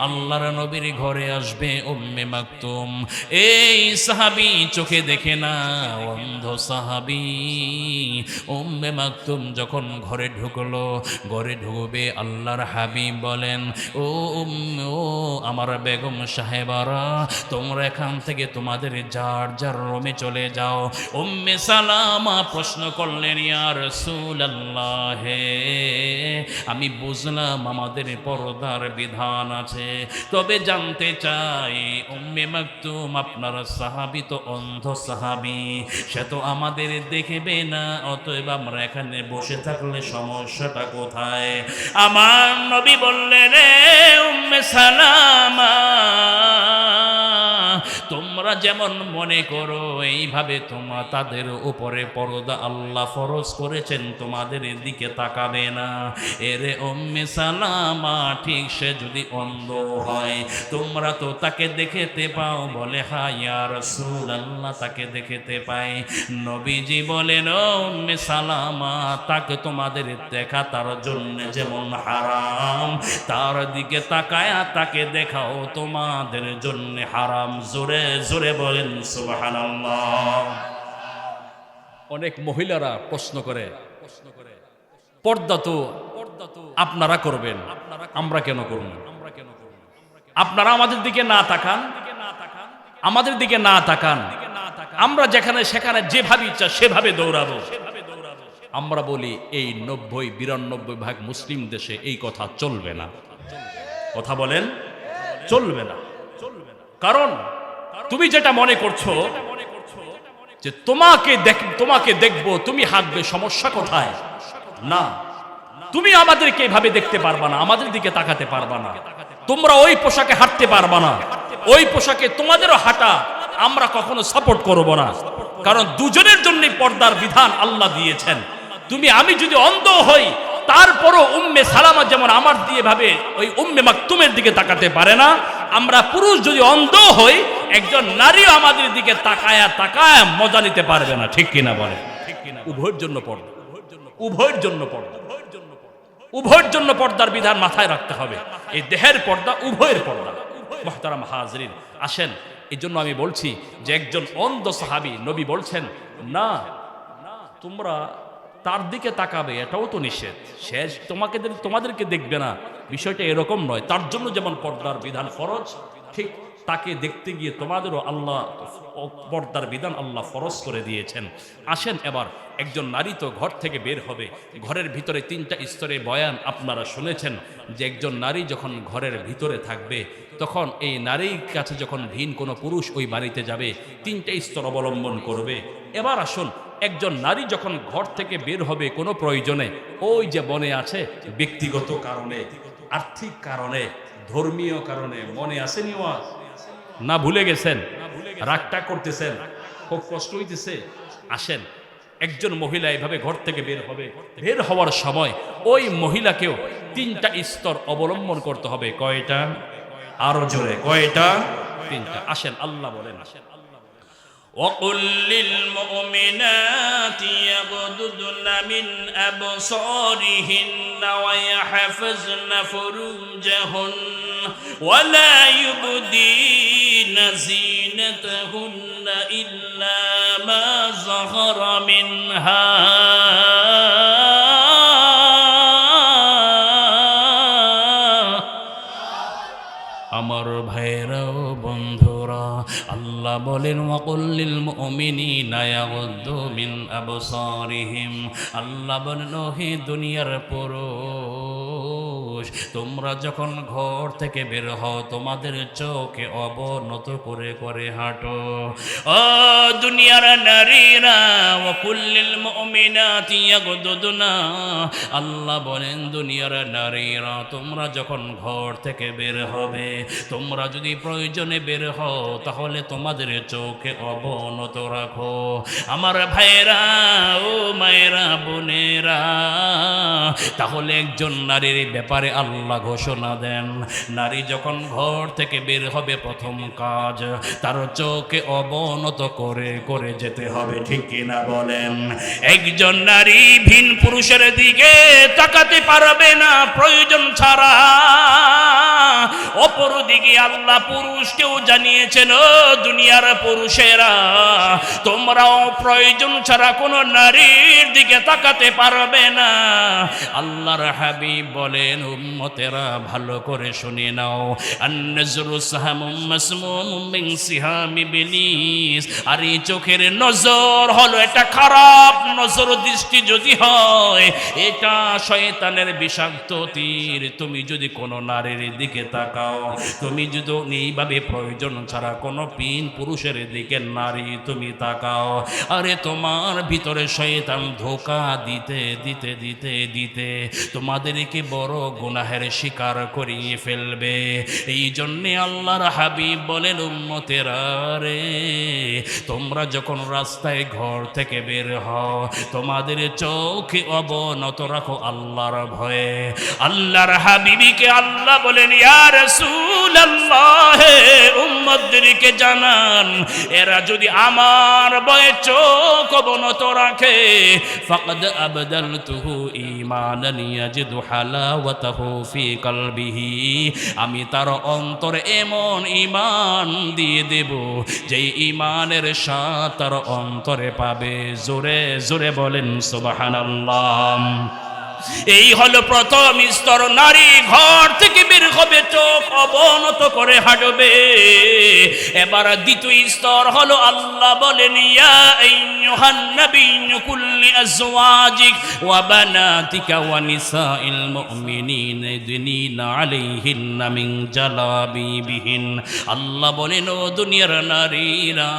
আল্লাহর নবীর ঘরে আসবে উম্মে মাকতুম। এই সাহাবী চোখে দেখে না, অন্ধ সাহাবী। উম্মে মাকতুম যখন ঘরে ঢুকলো, ঘরে ঢুকবে, আল্লাহর হাবিব বলেন, ও আমার বেগম সাহেবারা, তোমরা এখান থেকে তোমাদের যার যার রুমে চলে যাও। উম্মে সালামা প্রশ্ন করলেন, ইয়া রাসূলুল্লাহ, আমি বুঝলাম আমাদের পর্দার বিধান আছে, তবে জানতে চাই উম্মে মাকতুম আপনার সাহাবী তো অন্ধ সাহাবী, সে তো আমাদের দেখবে না, অতএব আমরা এখানে বসে থাকলে সমস্যাটা কোথায়? আমার নবী বললেন, রে উম্মে সালামা, তোমরা যেমন মনে করো এইভাবে তাদের উপরে পর্দা আল্লাহ ফরজ করেছেন, তোমাদের দিকে তাকাবে না। এরে উম্মে সালামা, ঠিক সে যদি অন্ধ হয়, তোমরা তো তাকে দেখতে পাও? বলে, হ্যাঁ ইয়া রাসূলুল্লাহ, তাকে দেখতে পাই। নবীজি বলেন, ও উম্মে সালামা, তাকে তোমাদের দেখা তার জন্য যেমন হারাম, তার দিকে তাকায়া তাকে দেখাও তোমাদের জন্য হারাম। জোরে জোরে বলেন সুবহানাল্লাহ। অনেক মহিলারা প্রশ্ন করে, পর্দা তো আপনারা করবেন, আমরা কেন করব? আপনারা আমাদের দিকে না তাকান, আমাদের দিকে না তাকান, আমরা যেখানে সেখানে যেভাবে ইচ্ছা সেভাবে দৌড়াবো। আমরা বলি, এই 90-92% মুসলিম দেশে এই কথা চলবে না। কথা বলেন, চলবে না। কারণ তুমি যেটা মনে করছো যে তোমাকে দেখবো, তুমি হাঁটবে, সমস্যা কোথায়? না, তুমি আমাদেরকে এইভাবে দেখতে পারবা না, আমাদের দিকে তাকাতে পারবা না, তোমরা ওই পোশাকে হাঁটতে পারবা না, ওই পোশাকে তোমাদেরও হাঁটা আমরা কখনো সাপোর্ট করব না। কারণ দুজনের জন্যই পর্দার বিধান আল্লাহ দিয়েছেন। আমি যদি অন্ধ হই, তারপরও উম্মে সালামা যেমন আমার দিয়ে ভাবে ওই উম্মে মাকতুমের দিকে তাকাতে পারে না, আমরা পুরুষ যদি অন্ধ হই, একজন নারীও আমাদের দিকে তাকায়া তাকায়া মজা নিতে পারবে না। ঠিক কিনা বলে? উভয়ের জন্য পর্দা, উভয়ের জন্য পর্দা, উভয়ের জন্য পর্দার বিধান মাথায় রাখতে হবে। এই দেহের পর্দা, উভয়ের পর্দা। মুহতারাম হাজরিন, আসেন, এই জন্য আমি বলছি যে একজন অন্ধ সাহাবী, নবী বলছেন, না তোমরা তার দিকে তাকাবে, এটাও তো নিষেধ, শেষ তোমাদেরকে দেখবে না, বিষয়টা এরকম নয়। তার জন্য যেমন পর্দার বিধান ফরজ, ঠিক তাকে দেখতে গিয়ে তোমাদেরও আল্লাহ পর্দার বিধান আল্লাহ ফরজ করে দিয়েছেন। আসেন এবার, একজন নারী তো ঘর থেকে বের হবে, ঘরের ভিতরে 3টা স্তরে বয়ান আপনারা শুনেছেন যে একজন নারী যখন ঘরের ভিতরে থাকবে, তখন এই নারীর কাছে যখন ভিন কোনো পুরুষ ওই বাড়িতে যাবে, 3টা স্তর অবলম্বন করবে। এবার আসুন, একজন নারী যখন ঘর থেকে বের হবে কোনো প্রয়োজনে, ওই যে বনে আছে, ব্যক্তিগত কারণে, আর্থিক কারণে, ধর্মীয় কারণে মনে আসেনি ওয়াজ না ভুলে গেছেন রাগটা করতেছেন খুব কষ্ট হইতেছে আসেন একজন মহিলা এইভাবে ঘর থেকে বের হবে বের হওয়ার সময় ওই মহিলাকেও 3টা স্তর অবলম্বন করতে হবে কয়টা আরো জোরে কয়টা 3টা আসেন আল্লাহ বলেন আসেন وقل للمؤمنات يغضضن من أبصارهن ويحفظن فروجهن ولا يبدين زينتهن إلا ما ظهر منها আমার ভাইরাও বন্ধুরা আল্লাহ বলেন ওয়াকুল্লিল মুমিনিনা ইয়াগুদ্দু মিন আবসারিহিম আল্লাহ বলেন হে দুনিয়ার পুরুষ তোমরা যখন ঘর থেকে বের হও তোমাদের চোখে অবনত করে করে হাঁটো ও দুনিয়ার নারীরা ওয়াকুল্লিল মুমিনাতি ইয়াগুদ্দুনা আল্লাহ বলেন দুনিয়ার নারীরা তোমরা যখন ঘর থেকে বের হবে তোমরা যদি প্রয়োজনে বের হও তাহলে তোমাদের চোখে অবনত রাখো আমার ভাইরা ও মায়েরা বোনেরা তাহলে একজন নারীর ব্যাপারে আল্লাহ ঘোষণা দেন নারী যখন ঘর থেকে বের হবে প্রথম কাজ তার চোখে অবনত করে করে যেতে হবে ঠিক কিনা বলেন একজন নারী ভিন পুরুষের দিকে তাকাতে পারবে না প্রয়োজন ছাড়া অপরদিকে আল্লাহ পুরুষকেও জানিয়েছেন ও দুনিয়ার পুরুষেরা তোমরাও প্রয়োজন ছাড়া কোনো নারীর দিকে তাকাতে পারবে না আল্লাহর হাবিব বলেন উম্মতেরা ভালো করে শুনে নাও আন-নাজরু সাহামুম মাসমুমুম মিন সিহামি ইবলিস আর এই চোখের নজর হলো এটা খারাপ নজর দৃষ্টি যদি হয় এটা শয়তানের বিষাক্ত তীর তুমি যদি কোনো নারীর দিকে তাকাও তুমি যদি এইভাবে প্রয়োজন ছাড়া কোনো পিন পুরুষের দিকে নারী তুমি তাকাও আরে তোমার ভিতরে শয়তান ধোঁকা দিতে দিতে দিতে দিতে তোমাদেরকে বড় গুনাহের শিকার করিয়ে ফেলবে এই জন্যে আল্লাহর হাবিব বলেন উম্মতেরা রে তোমরা যখন রাস্তায় ঘর থেকে বের হও তোমাদের চোখে অবনত রাখো আল্লাহর ভয়ে আল্লাহর হাবিবিকে আল্লাহ বলেন ইয়া রাসূলুল্লাহ উম্মতদেরকে জানান এরা যদি আমার ভয়ে চোখ অবনত রাখে ফাকাদ আবদালতুহু ঈমানান ইয়াজিদু হালাওয়াতাহু ফি কলবিহি আমি তার অন্তরে এমন ঈমান দিয়ে দেব যেই ঈমানের স্বাদ তার অন্তরে পাবে জোরে জোরে বলেন সুবহানাল্লাহ এই হলো প্রথম স্তর নারী ঘর থেকে বের হবে চোখ অবনত করে হাঁটবে এবার দ্বিতীয় স্তর হলো আল্লাহ বলেন ইয়া আইয়ুহান নাবিয়্যু কুল্লি আজওয়াজিক ওয়া বানাতিকা ওয়া নিসাইল মুমিনিনা ইদনিনা আলাইহিন্না মিন জালাবিবিহিন আল্লাহ বলেন ও দুনিয়ার নারীরা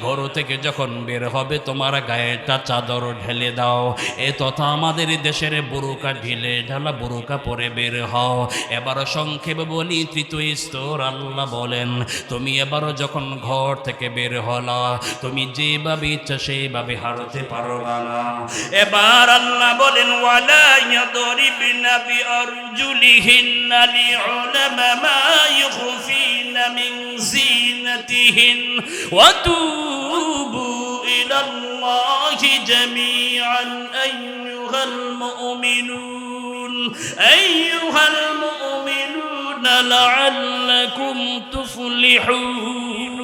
ঘর থেকে যখন বের হবে তোমার গায়েটা চাদর ঢেলে দাও এ তথা আমাদের দেশের বুরকা ঢিলে ঢালা বুরকা পরে বের হও এবার সংক্ষেপে বলি তৃতীয় স্তর আল্লাহ বলেন তুমি এবারও যখন ঘর থেকে বের হলা তুমি যেভাবে ইচ্ছা সেইভাবে হারতে পারো না এবার আল্লাহ বলেন ওয়ালা ইয়াদরিবনা বিআরজুলিহিন্না লিউলামা মা ইউখফিনা মিন জিনাতিহিন ওয়া তুবু ইলাল্লাহি জামিআন আইয়ুহাল মুমিনুন লাআল্লাকুম তুফলিহুন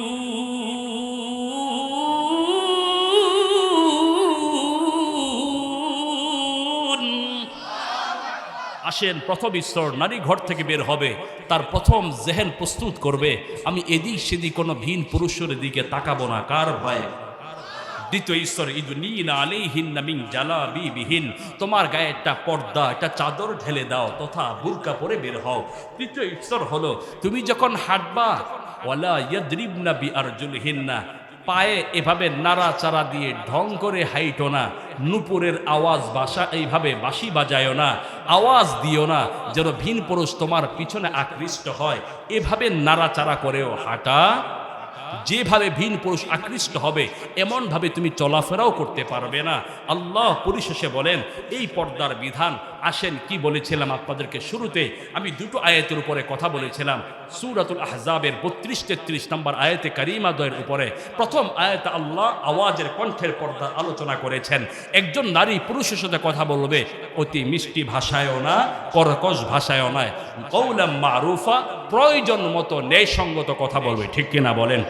আসেন প্রথম স্তর নারী ঘর থেকে বের হবে তার প্রথম জেহেন প্রস্তুত করবে আমি এদিক সেদিক কোনো ভিন পুরুষের দিকে তাকাবো না কার ভয়ে দ্বিতীয় স্তর ইদনিনা আলাইহিন্না মিন জালাবিবিহিন তোমার গায়ে একটা পর্দা একটা চাদর ঢেলে দাও তথা বুরকা পরে বের হও তৃতীয় স্তর হলো তুমি যখন হাঁটবা ওয়ালা ইয়াদরিবনা বিআরজুলিহিন্না পায়ে এভাবে নাড়াচাড়া দিয়ে ঢং করে হাইটো না, নুপুরের আওয়াজ এইভাবে বাঁশি বাজায়ও না, আওয়াজ দিও না যেন ভিন পুরুষ তোমার পিছনে আকৃষ্ট হয়। এভাবে নাড়াচাড়া করেও হাঁটা, যেভাবে ভিন পুরুষ আকৃষ্ট হবে এমনভাবে তুমি চলাফেরাও করতে পারবে না। আল্লাহ পরিশেষে বলেন এই পর্দার বিধান। আসেন কি বলেছিলাম আপনাদেরকে শুরুতে, আমি দুটো আয়াতের উপরে কথা বলেছিলাম। সূরাতুল আহজাবের 32-33 নম্বর আয়াতে কারিমাদ্বয়ের উপরে প্রথম আয়াতে আল্লাহ আওয়াজের কণ্ঠের পর্দার আলোচনা করেছেন। একজন নারী পুরুষের সাথে কথা বলবে অতি মিষ্টি ভাষায়ও না, কর্কশ ভাষায়ও নয়, কওলাম মারুফা, প্রয়োজন মতো ন্যায়সঙ্গত কথা বলবে। ঠিক কিনা বলেন?